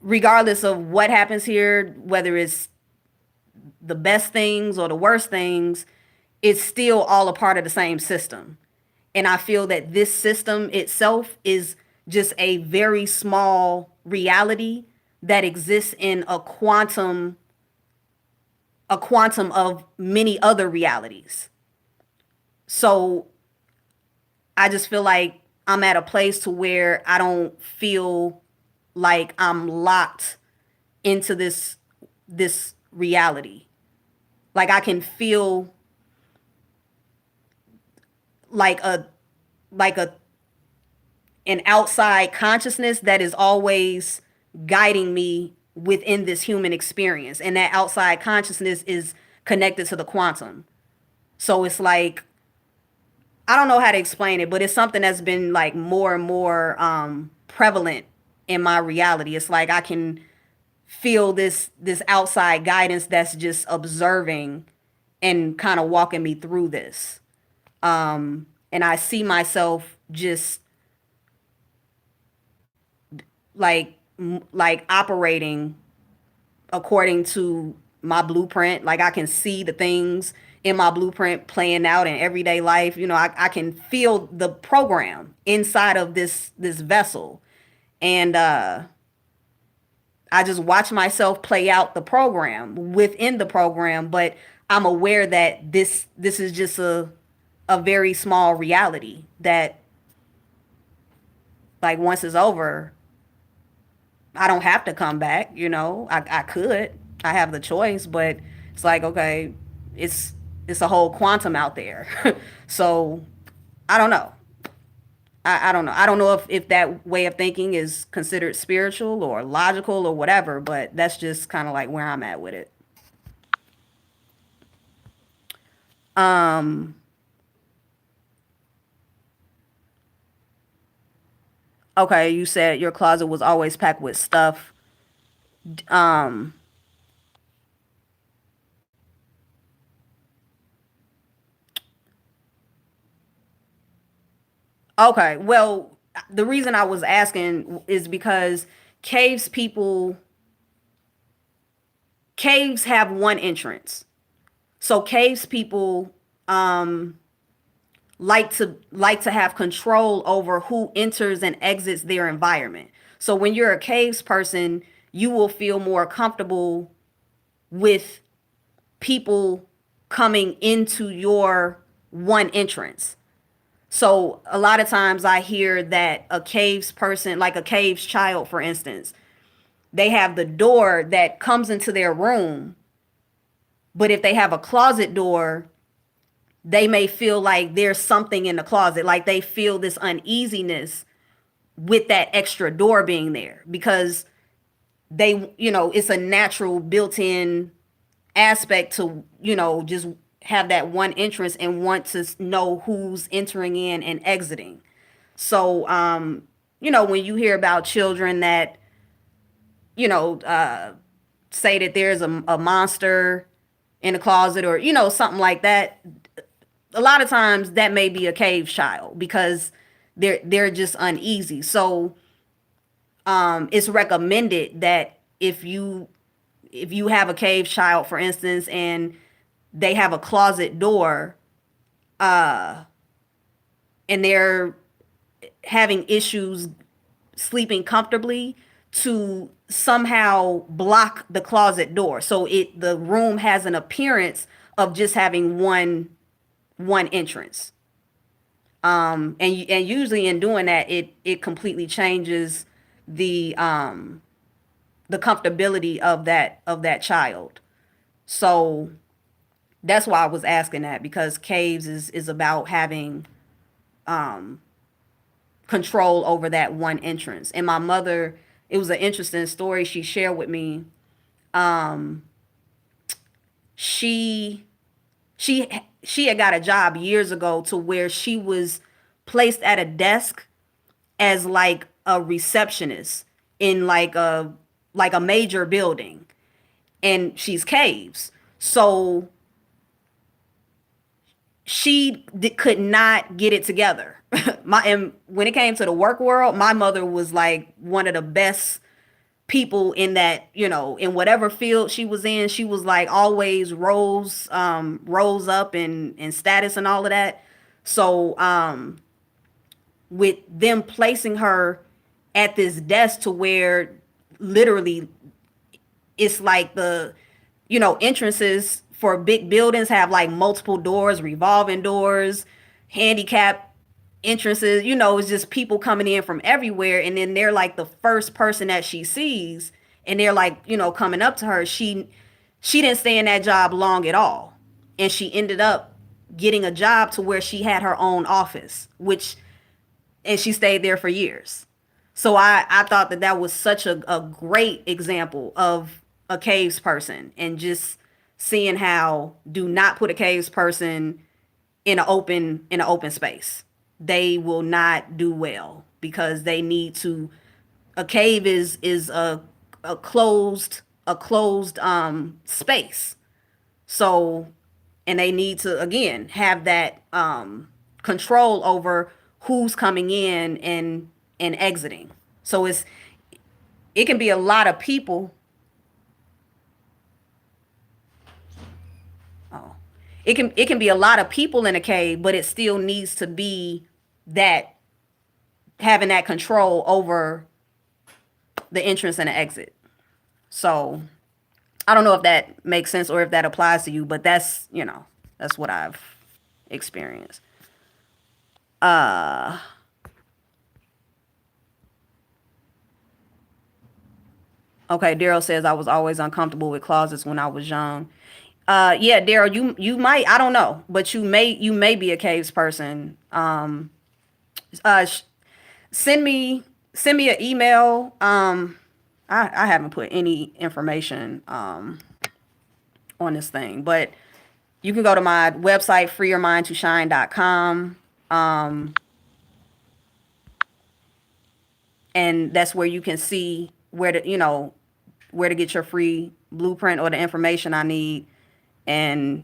regardless of what happens here, whether it's the best things or the worst things, it's still all a part of the same system. And I feel that this system itself is just a very small reality that exists in a quantum of many other realities. So I just feel like I'm at a place to where I don't feel like I'm locked into this reality. Like, I can feel like a an outside consciousness that is always guiding me within this human experience, and that outside consciousness is connected to the quantum. So it's like, I don't know how to explain it, but it's something that's been like more and more prevalent in my reality. It's like I can feel this outside guidance that's just observing and kind of walking me through this. And I see myself just like like operating according to my blueprint. Like, I can see the things in my blueprint playing out in everyday life. I can feel the program inside of this vessel. And I just watch myself play out the program within the program, but I'm aware that this is just a very small reality that, like, once it's over, I don't have to come back. I could. I have the choice, but it's like, okay, it's it's a whole quantum out there. So I don't know. I don't know. I don't know if that way of thinking is considered spiritual or logical or whatever, but that's just kind of like where I'm at with it. Um, okay, you said your closet was always packed with stuff. Um, okay, well, the reason I was asking is because caves people. caves have one entrance. So caves people like to have control over who enters and exits their environment. So when you're a caves person, you will feel more comfortable with people coming into your one entrance. So a lot of times I hear that a caves person, like a caves child, for instance, they have the door that comes into their room, but if they have a closet door, they may feel like there's something in the closet, like they feel this uneasiness with that extra door being there because it's a natural built-in aspect to, just have that one entrance and want to know who's entering in and exiting. So, when you hear about children that, you know, uh, say that there's a monster in the closet or, something like that, a lot of times that may be a cave child because they're just uneasy. So it's recommended that if you have a cave child, for instance, and they have a closet door, and they're having issues sleeping comfortably, to somehow block the closet door so the room has an appearance of just having one entrance. And usually in doing that, it completely changes the comfortability of that child. So that's why I was asking that, because caves is about having control over that one entrance. And my mother, it was an interesting story she shared with me. She she had got a job years ago to where she was placed at a desk as like a receptionist in like a major building, and she's caves. So she could not get it together. And when it came to the work world, my mother was like one of the best people in that, in whatever field she was in. She was like always rose up in status and all of that. So with them placing her at this desk to where literally it's like entrances for big buildings have like multiple doors, revolving doors, handicap entrances. It's just people coming in from everywhere, and then they're like the first person that she sees, and they're like, coming up to her. She didn't stay in that job long at all, and she ended up getting a job to where she had her own office, and she stayed there for years. So I thought that was such a great example of a caves person, and just seeing how, do not put a caves person in an open space. They will not do well, because they need to. A cave is a closed space. So, and they need to, again, have that control over who's coming in and exiting. So it can be a lot of people. Oh, it can be a lot of people in a cave, but it still needs to be that, having that control over the entrance and the exit. So I don't know if that makes sense or if that applies to you, but that's what I've experienced. Okay, Daryl says I was always uncomfortable with closets when I was young. Yeah, Daryl, you might, I don't know, but you may be a caves person. Uh, sh- send me an email. I haven't put any information on this thing, but you can go to my website, freeyourmindtoshine.com. And that's where you can see where to get your free blueprint or the information I need. And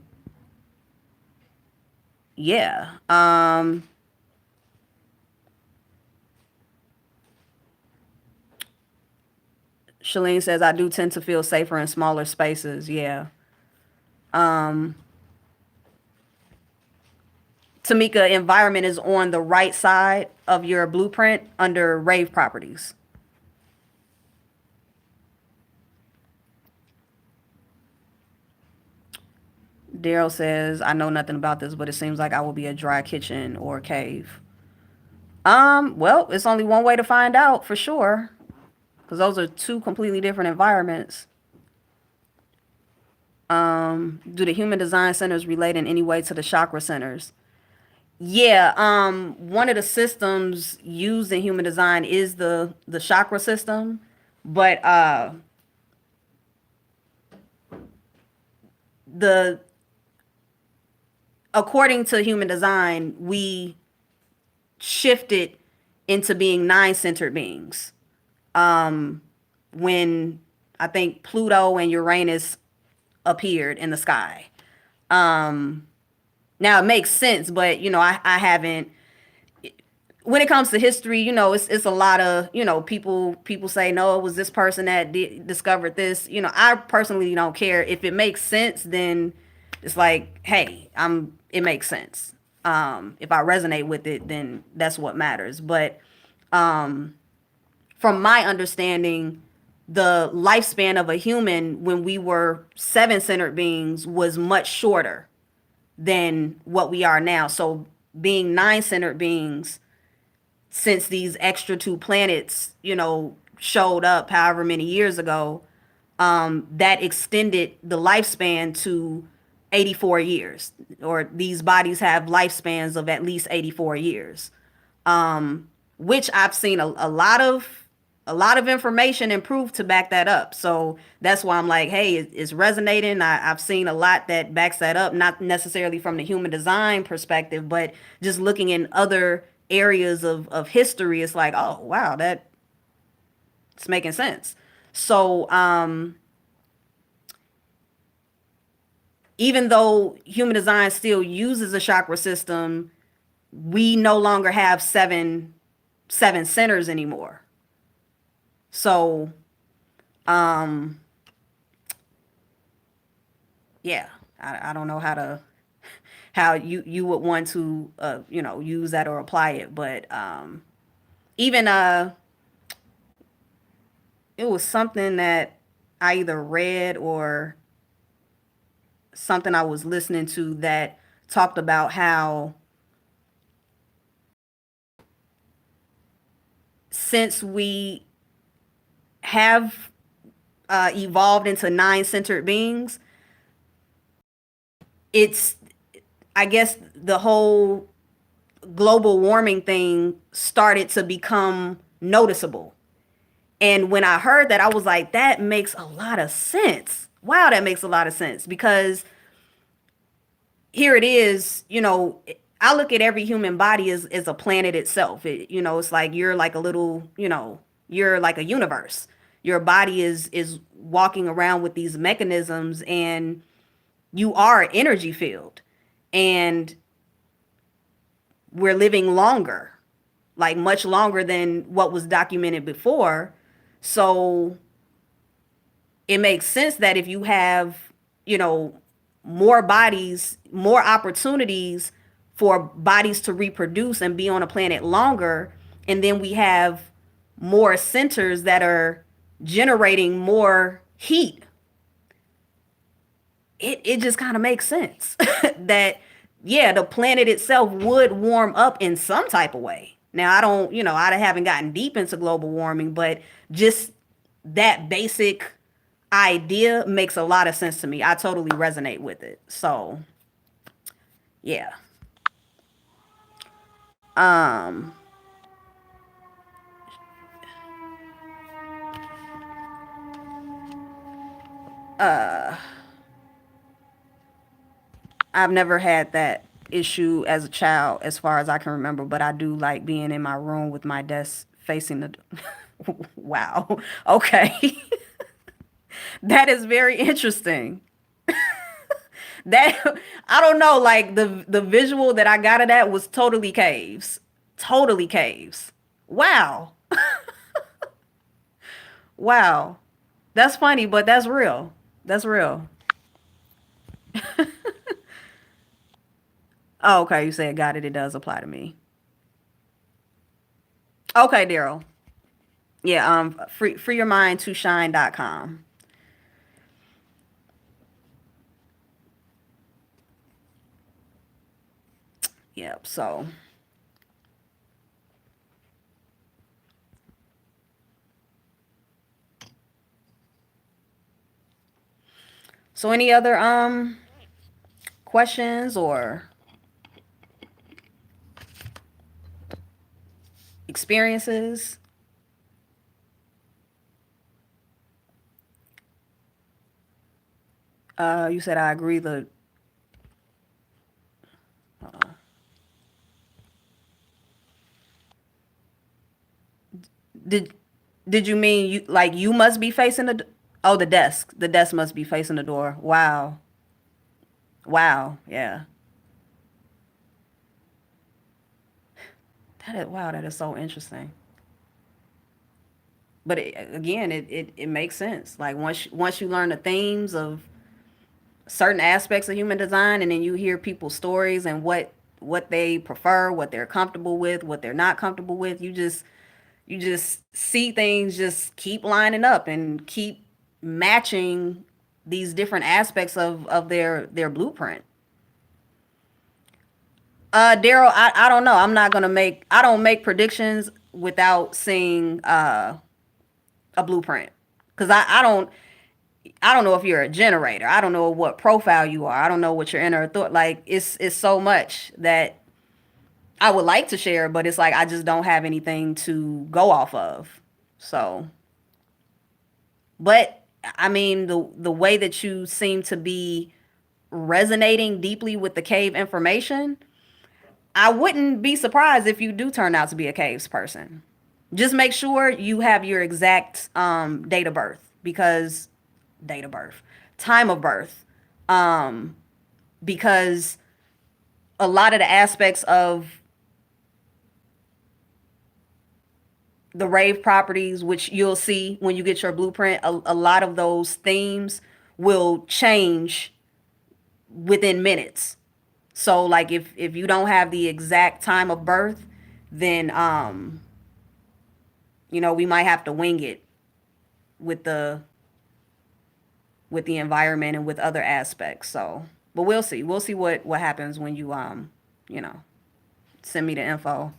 yeah, Shalene says, I do tend to feel safer in smaller spaces. Yeah. Tamika, environment is on the right side of your blueprint under rave properties. Daryl says, I know nothing about this, but it seems like I will be a dry kitchen or cave. Well, it's only one way to find out for sure, because those are two completely different environments. Do the human design centers relate in any way to the chakra centers? Yeah, one of the systems used in human design is the chakra system, but the according to human design, we shifted into being nine-centered beings. When I think Pluto and Uranus appeared in the sky. Now it makes sense, but I haven't. When it comes to history, it's a lot of people say no, it was this person that discovered this. I personally don't care if it makes sense. Then it's like, hey, it makes sense. If I resonate with it, then that's what matters. But from my understanding, the lifespan of a human when we were seven-centered beings was much shorter than what we are now. So being nine-centered beings, since these extra two planets, showed up however many years ago, that extended the lifespan to 84 years, or these bodies have lifespans of at least 84 years, which I've seen a lot of information and proof to back that up. So that's why I'm like, hey, it's resonating. I've seen a lot that backs that up, not necessarily from the human design perspective, but just looking in other areas of history. It's like, oh, wow, it's making sense. So even though human design still uses a chakra system, we no longer have seven centers anymore. So, yeah, I don't know how you would want to use that or apply it, but even it was something that I either read or something I was listening to that talked about how since we have evolved into nine-centered beings, it's, I guess, the whole global warming thing started to become noticeable. And when I heard that, I was like, that makes a lot of sense. Wow, that makes a lot of sense, because here it is, I look at every human body as a planet itself. It's like you're like a little, you're like a universe. Your body is walking around with these mechanisms, and you are an energy field. And we're living longer, like much longer than what was documented before. So it makes sense that if you have, more bodies, more opportunities for bodies to reproduce and be on a planet longer, and then we have more centers that are generating more heat, it just kind of makes sense that, yeah, the planet itself would warm up in some type of way. Now, I haven't gotten deep into global warming, but just that basic idea makes a lot of sense to me. I totally resonate with it. So, yeah. Um, I've never had that issue as a child, as far as I can remember, but I do like being in my room with my desk facing the. Wow. Okay. That is very interesting. That I don't know, like the visual that I got of that was totally caves. Totally caves. Wow. Wow. That's funny, but that's real. That's real. Oh, okay. You said got it. It does apply to me. Okay, Daryl. Yeah. Free your mind to shine.com. Yep. So any other questions or experiences? You said I agree. Did did you mean you like you must be facing the? Oh, the desk. The desk must be facing the door. Wow. Wow. Yeah. Wow. That is so interesting. But again, it makes sense. Like once you learn the themes of certain aspects of human design, and then you hear people's stories and what they prefer, what they're comfortable with, what they're not comfortable with, you just see things just keep lining up and keep matching these different aspects of their blueprint. Daryl, I don't know. I don't make predictions without seeing a blueprint. Cause I don't know if you're a generator. I don't know what profile you are. I don't know what your inner thought like it's so much that I would like to share, but it's like I just don't have anything to go off of. So, but I mean the way that you seem to be resonating deeply with the cave information, I wouldn't be surprised if you do turn out to be a caves person. Just make sure you have your exact date of birth because date of birth, time of birth, um, because a lot of the aspects of the rave properties, which you'll see when you get your blueprint, a lot of those themes will change within minutes. So, like if you don't have the exact time of birth, then we might have to wing it with the environment and with other aspects. So, but we'll see. We'll see what happens when you know, send me the info.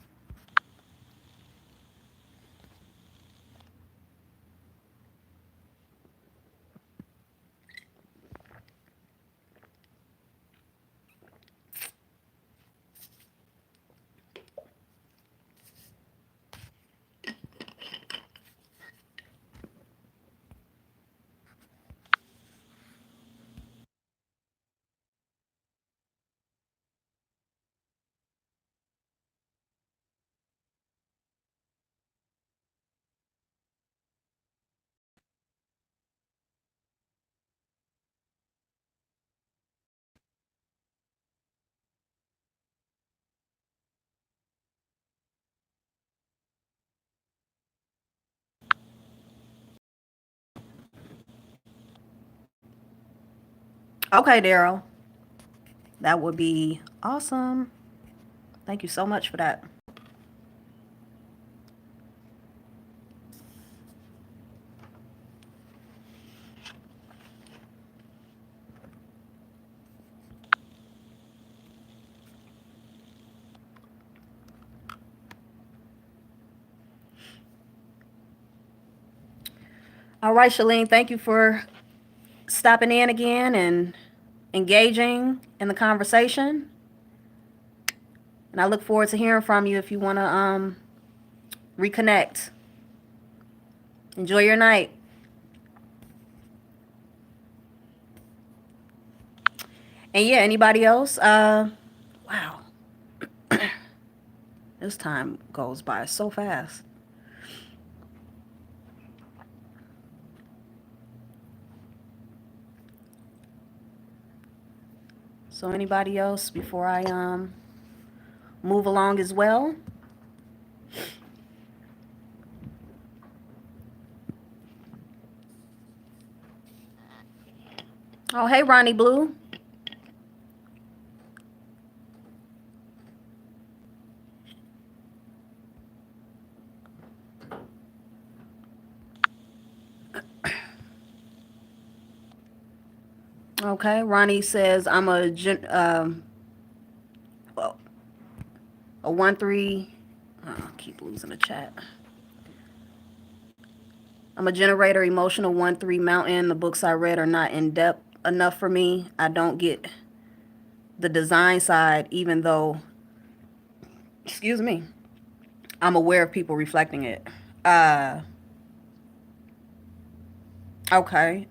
Okay, Daryl, that would be awesome. Thank you so much for that. All right, Shalene, thank you for stopping in again and engaging in the conversation. And I look forward to hearing from you if you want to reconnect. Enjoy your night. And yeah, anybody else? Wow, this time goes by so fast. So anybody else before I move along as well? Oh, hey, Ronnie Blue. Okay, Ronnie says I'm well, a 1-3. Oh, I keep losing the chat. I'm a generator, emotional 1-3 mountain. The books I read are not in depth enough for me. I don't get the design side, even though, excuse me, I'm aware of people reflecting it. Uh, okay.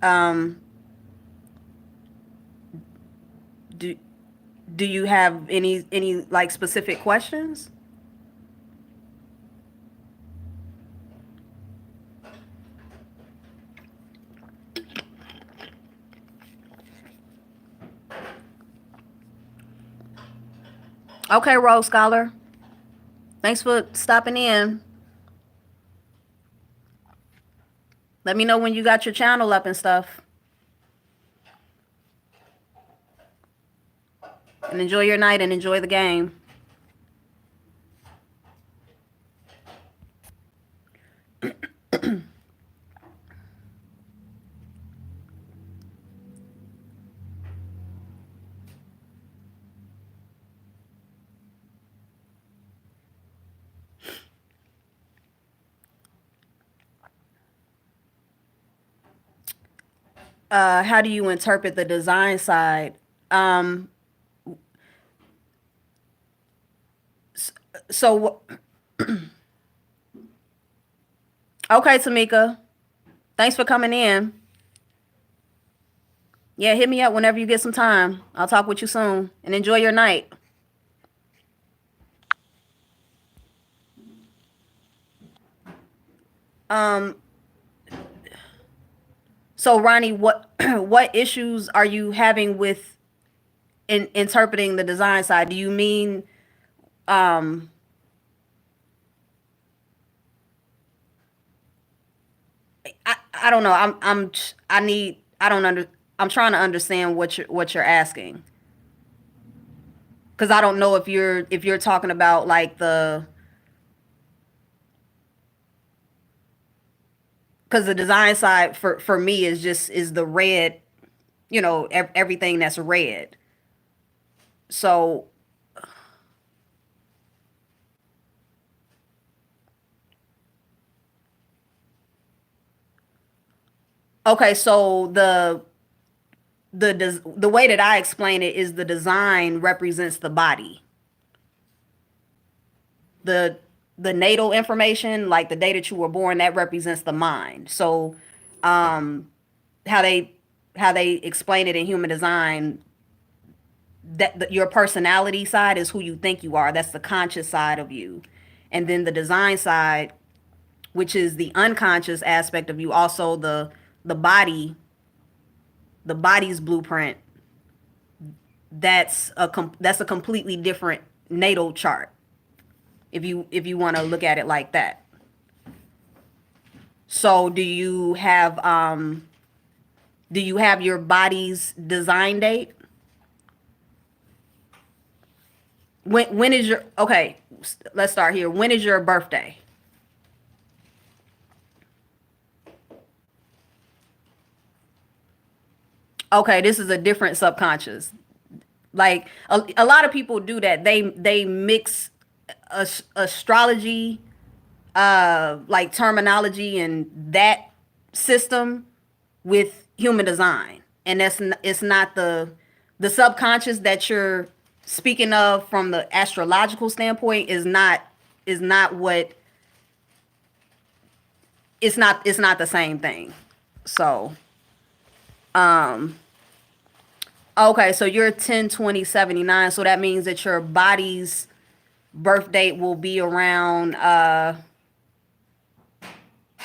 Do do you have any like specific questions? Okay, Rose Scholar. Thanks for stopping in. Let me know when you got your channel up and stuff. And enjoy your night and enjoy the game. How do you interpret the design side? Um, so okay, Tamika. Thanks for coming in. Yeah, hit me up whenever you get some time. I'll talk with you soon and enjoy your night. Um, so Ronnie, what what issues are you having with interpreting the design side? Do you mean um I don't know. I need I don't under I'm trying to understand what you're asking. Cuz I don't know if you're talking about like the cuz the design side for me is just is the red, everything that's red. So, okay, so the way that I explain it is the design represents the body. The the natal information, like the day that you were born, that represents the mind. So, um, how they how they explain it in human design, that your personality side is who you think you are. That's the conscious side of you, and then the design side, which is the unconscious aspect of you, also the body, the body's blueprint. That's a completely different natal chart if you want to look at it like that. So do you have your body's design date? When is your okay, let's start here. When is your birthday? Okay, this is a different subconscious. Like a lot of people do that. They mix astrology, like terminology and that system with human design, and it's not the subconscious that you're speaking of from the astrological standpoint is not what it's not the same thing. So okay, so you're 10/20/79, so that means that your body's birth date will be around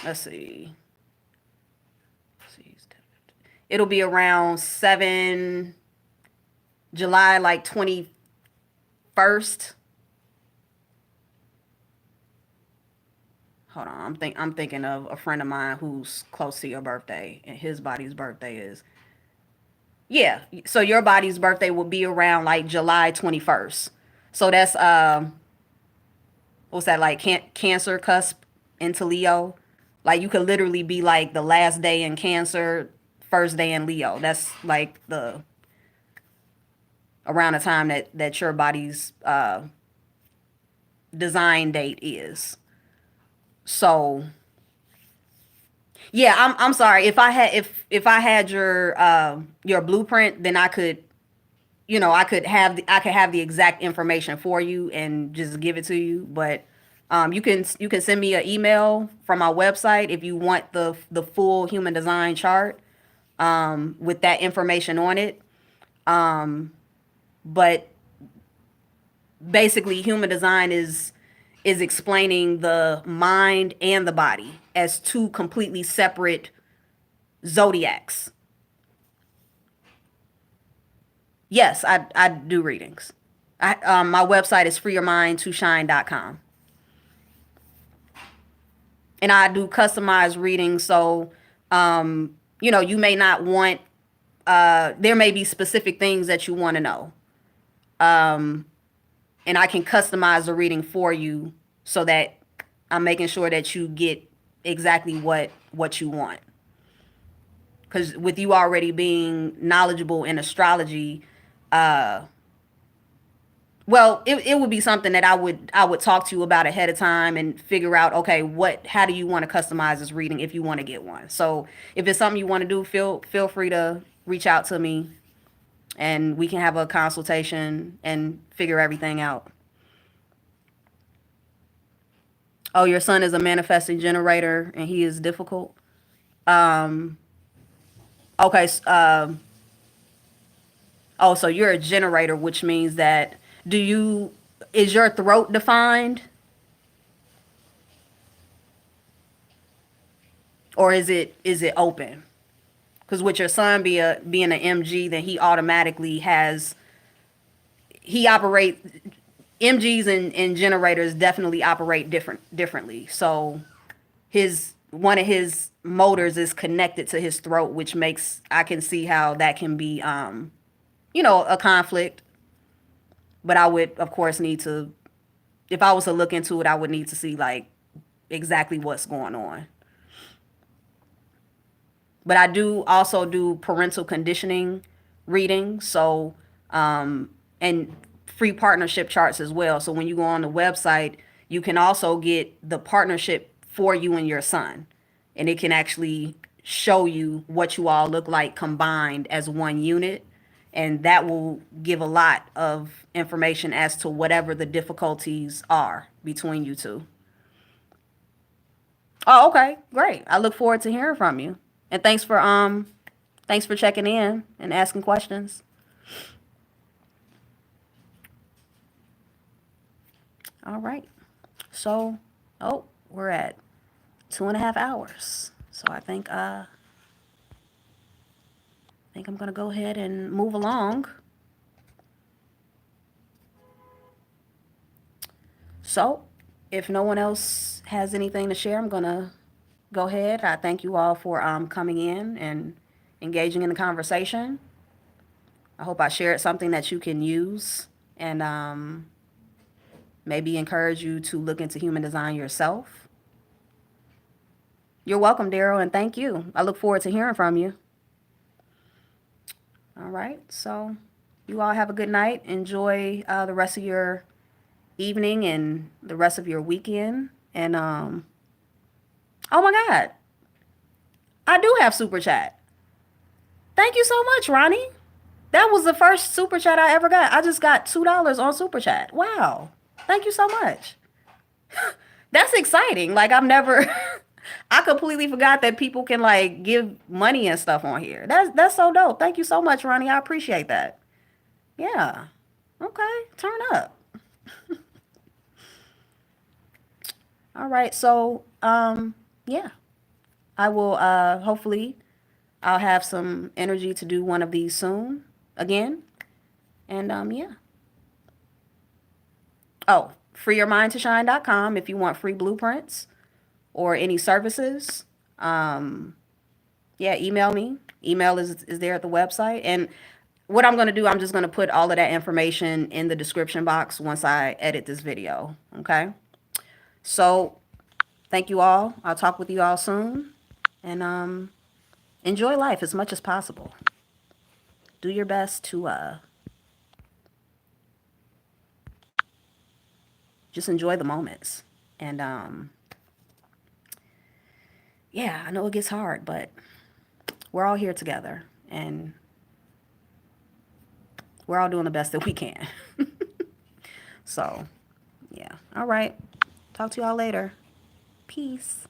let's see. It'll be around 7 July, like 21st. Hold on, I'm thinking of a friend of mine who's close to your birthday, and his body's birthday is Yeah. So your body's birthday will be around like July 21st. So that's what's that like Cancer cusp into Leo. Like you could literally be like the last day in Cancer, first day in Leo. That's like the around the time that your body's design date is. So yeah, I'm sorry. If I had your blueprint, then I could, I could have the exact information for you and just give it to you. But you can send me an email from my website if you want the full human design chart with that information on it. But basically, human design is explaining the mind and the body as two completely separate zodiacs. Yes, I do readings. My website is freeyourmindtoshine.com. And I do customized readings. So, you may not want, there may be specific things that you want to know. And I can customize the reading for you so that I'm making sure that you get exactly what you want. Because with you already being knowledgeable in astrology, well, it would be something that I would talk to you about ahead of time and figure out, okay, how do you want to customize this reading if you want to get one. So if it's something you want to do, feel free to reach out to me and we can have a consultation and figure everything out. Oh, your son is a manifesting generator and he is difficult. Okay. Oh, so you're a generator, which means that do you is your throat defined or is it open? Because with your son being an MG, then he automatically has he operate MGs and generators definitely operate differently. So his one of his motors is connected to his throat, which makes I can see how that can be a conflict. But I would of course need to if I was to look into it, I would need to see like exactly what's going on. But I do also do parental conditioning readings, so and free partnership charts as well. So when you go on the website, you can also get the partnership for you and your son, and it can actually show you what you all look like combined as one unit, and that will give a lot of information as to whatever the difficulties are between you two. Oh, okay, great. I look forward to hearing from you. And thanks for checking in and asking questions. All right. So, oh, we're at 2.5 hours. So I think I'm gonna go ahead and move along. So, if no one else has anything to share, I'm gonna go ahead. I thank you all for coming in and engaging in the conversation. I hope I shared something that you can use and maybe encourage you to look into human design yourself. You're welcome, Daryl, and thank you. I look forward to hearing from you. All right. So, you all have a good night. Enjoy the rest of your evening and the rest of your weekend. And oh my God, I do have super chat. Thank you so much, Ronnie. That was the first super chat I ever got. I just got $2 on super chat. Wow. Thank you so much. That's exciting. Like I've never I completely forgot that people can like give money and stuff on here. That's so dope. Thank you so much, Ronnie. I appreciate that. Yeah. Okay. Turn up. All right. So, yeah. I will hopefully I'll have some energy to do one of these soon again. And yeah. Oh, freeyourmindtoshine.com if you want free blueprints or any services. Yeah, email me Email is there at the website. And what I'm going to do, I'm just going to put all of that information in the description box once I edit this video. Okay. So thank you all. I'll talk with you all soon. And enjoy life as much as possible. Do your best to just enjoy the moments. And yeah, I know it gets hard, but we're all here together and we're all doing the best that we can. So, yeah. All right. Talk to y'all later. Peace.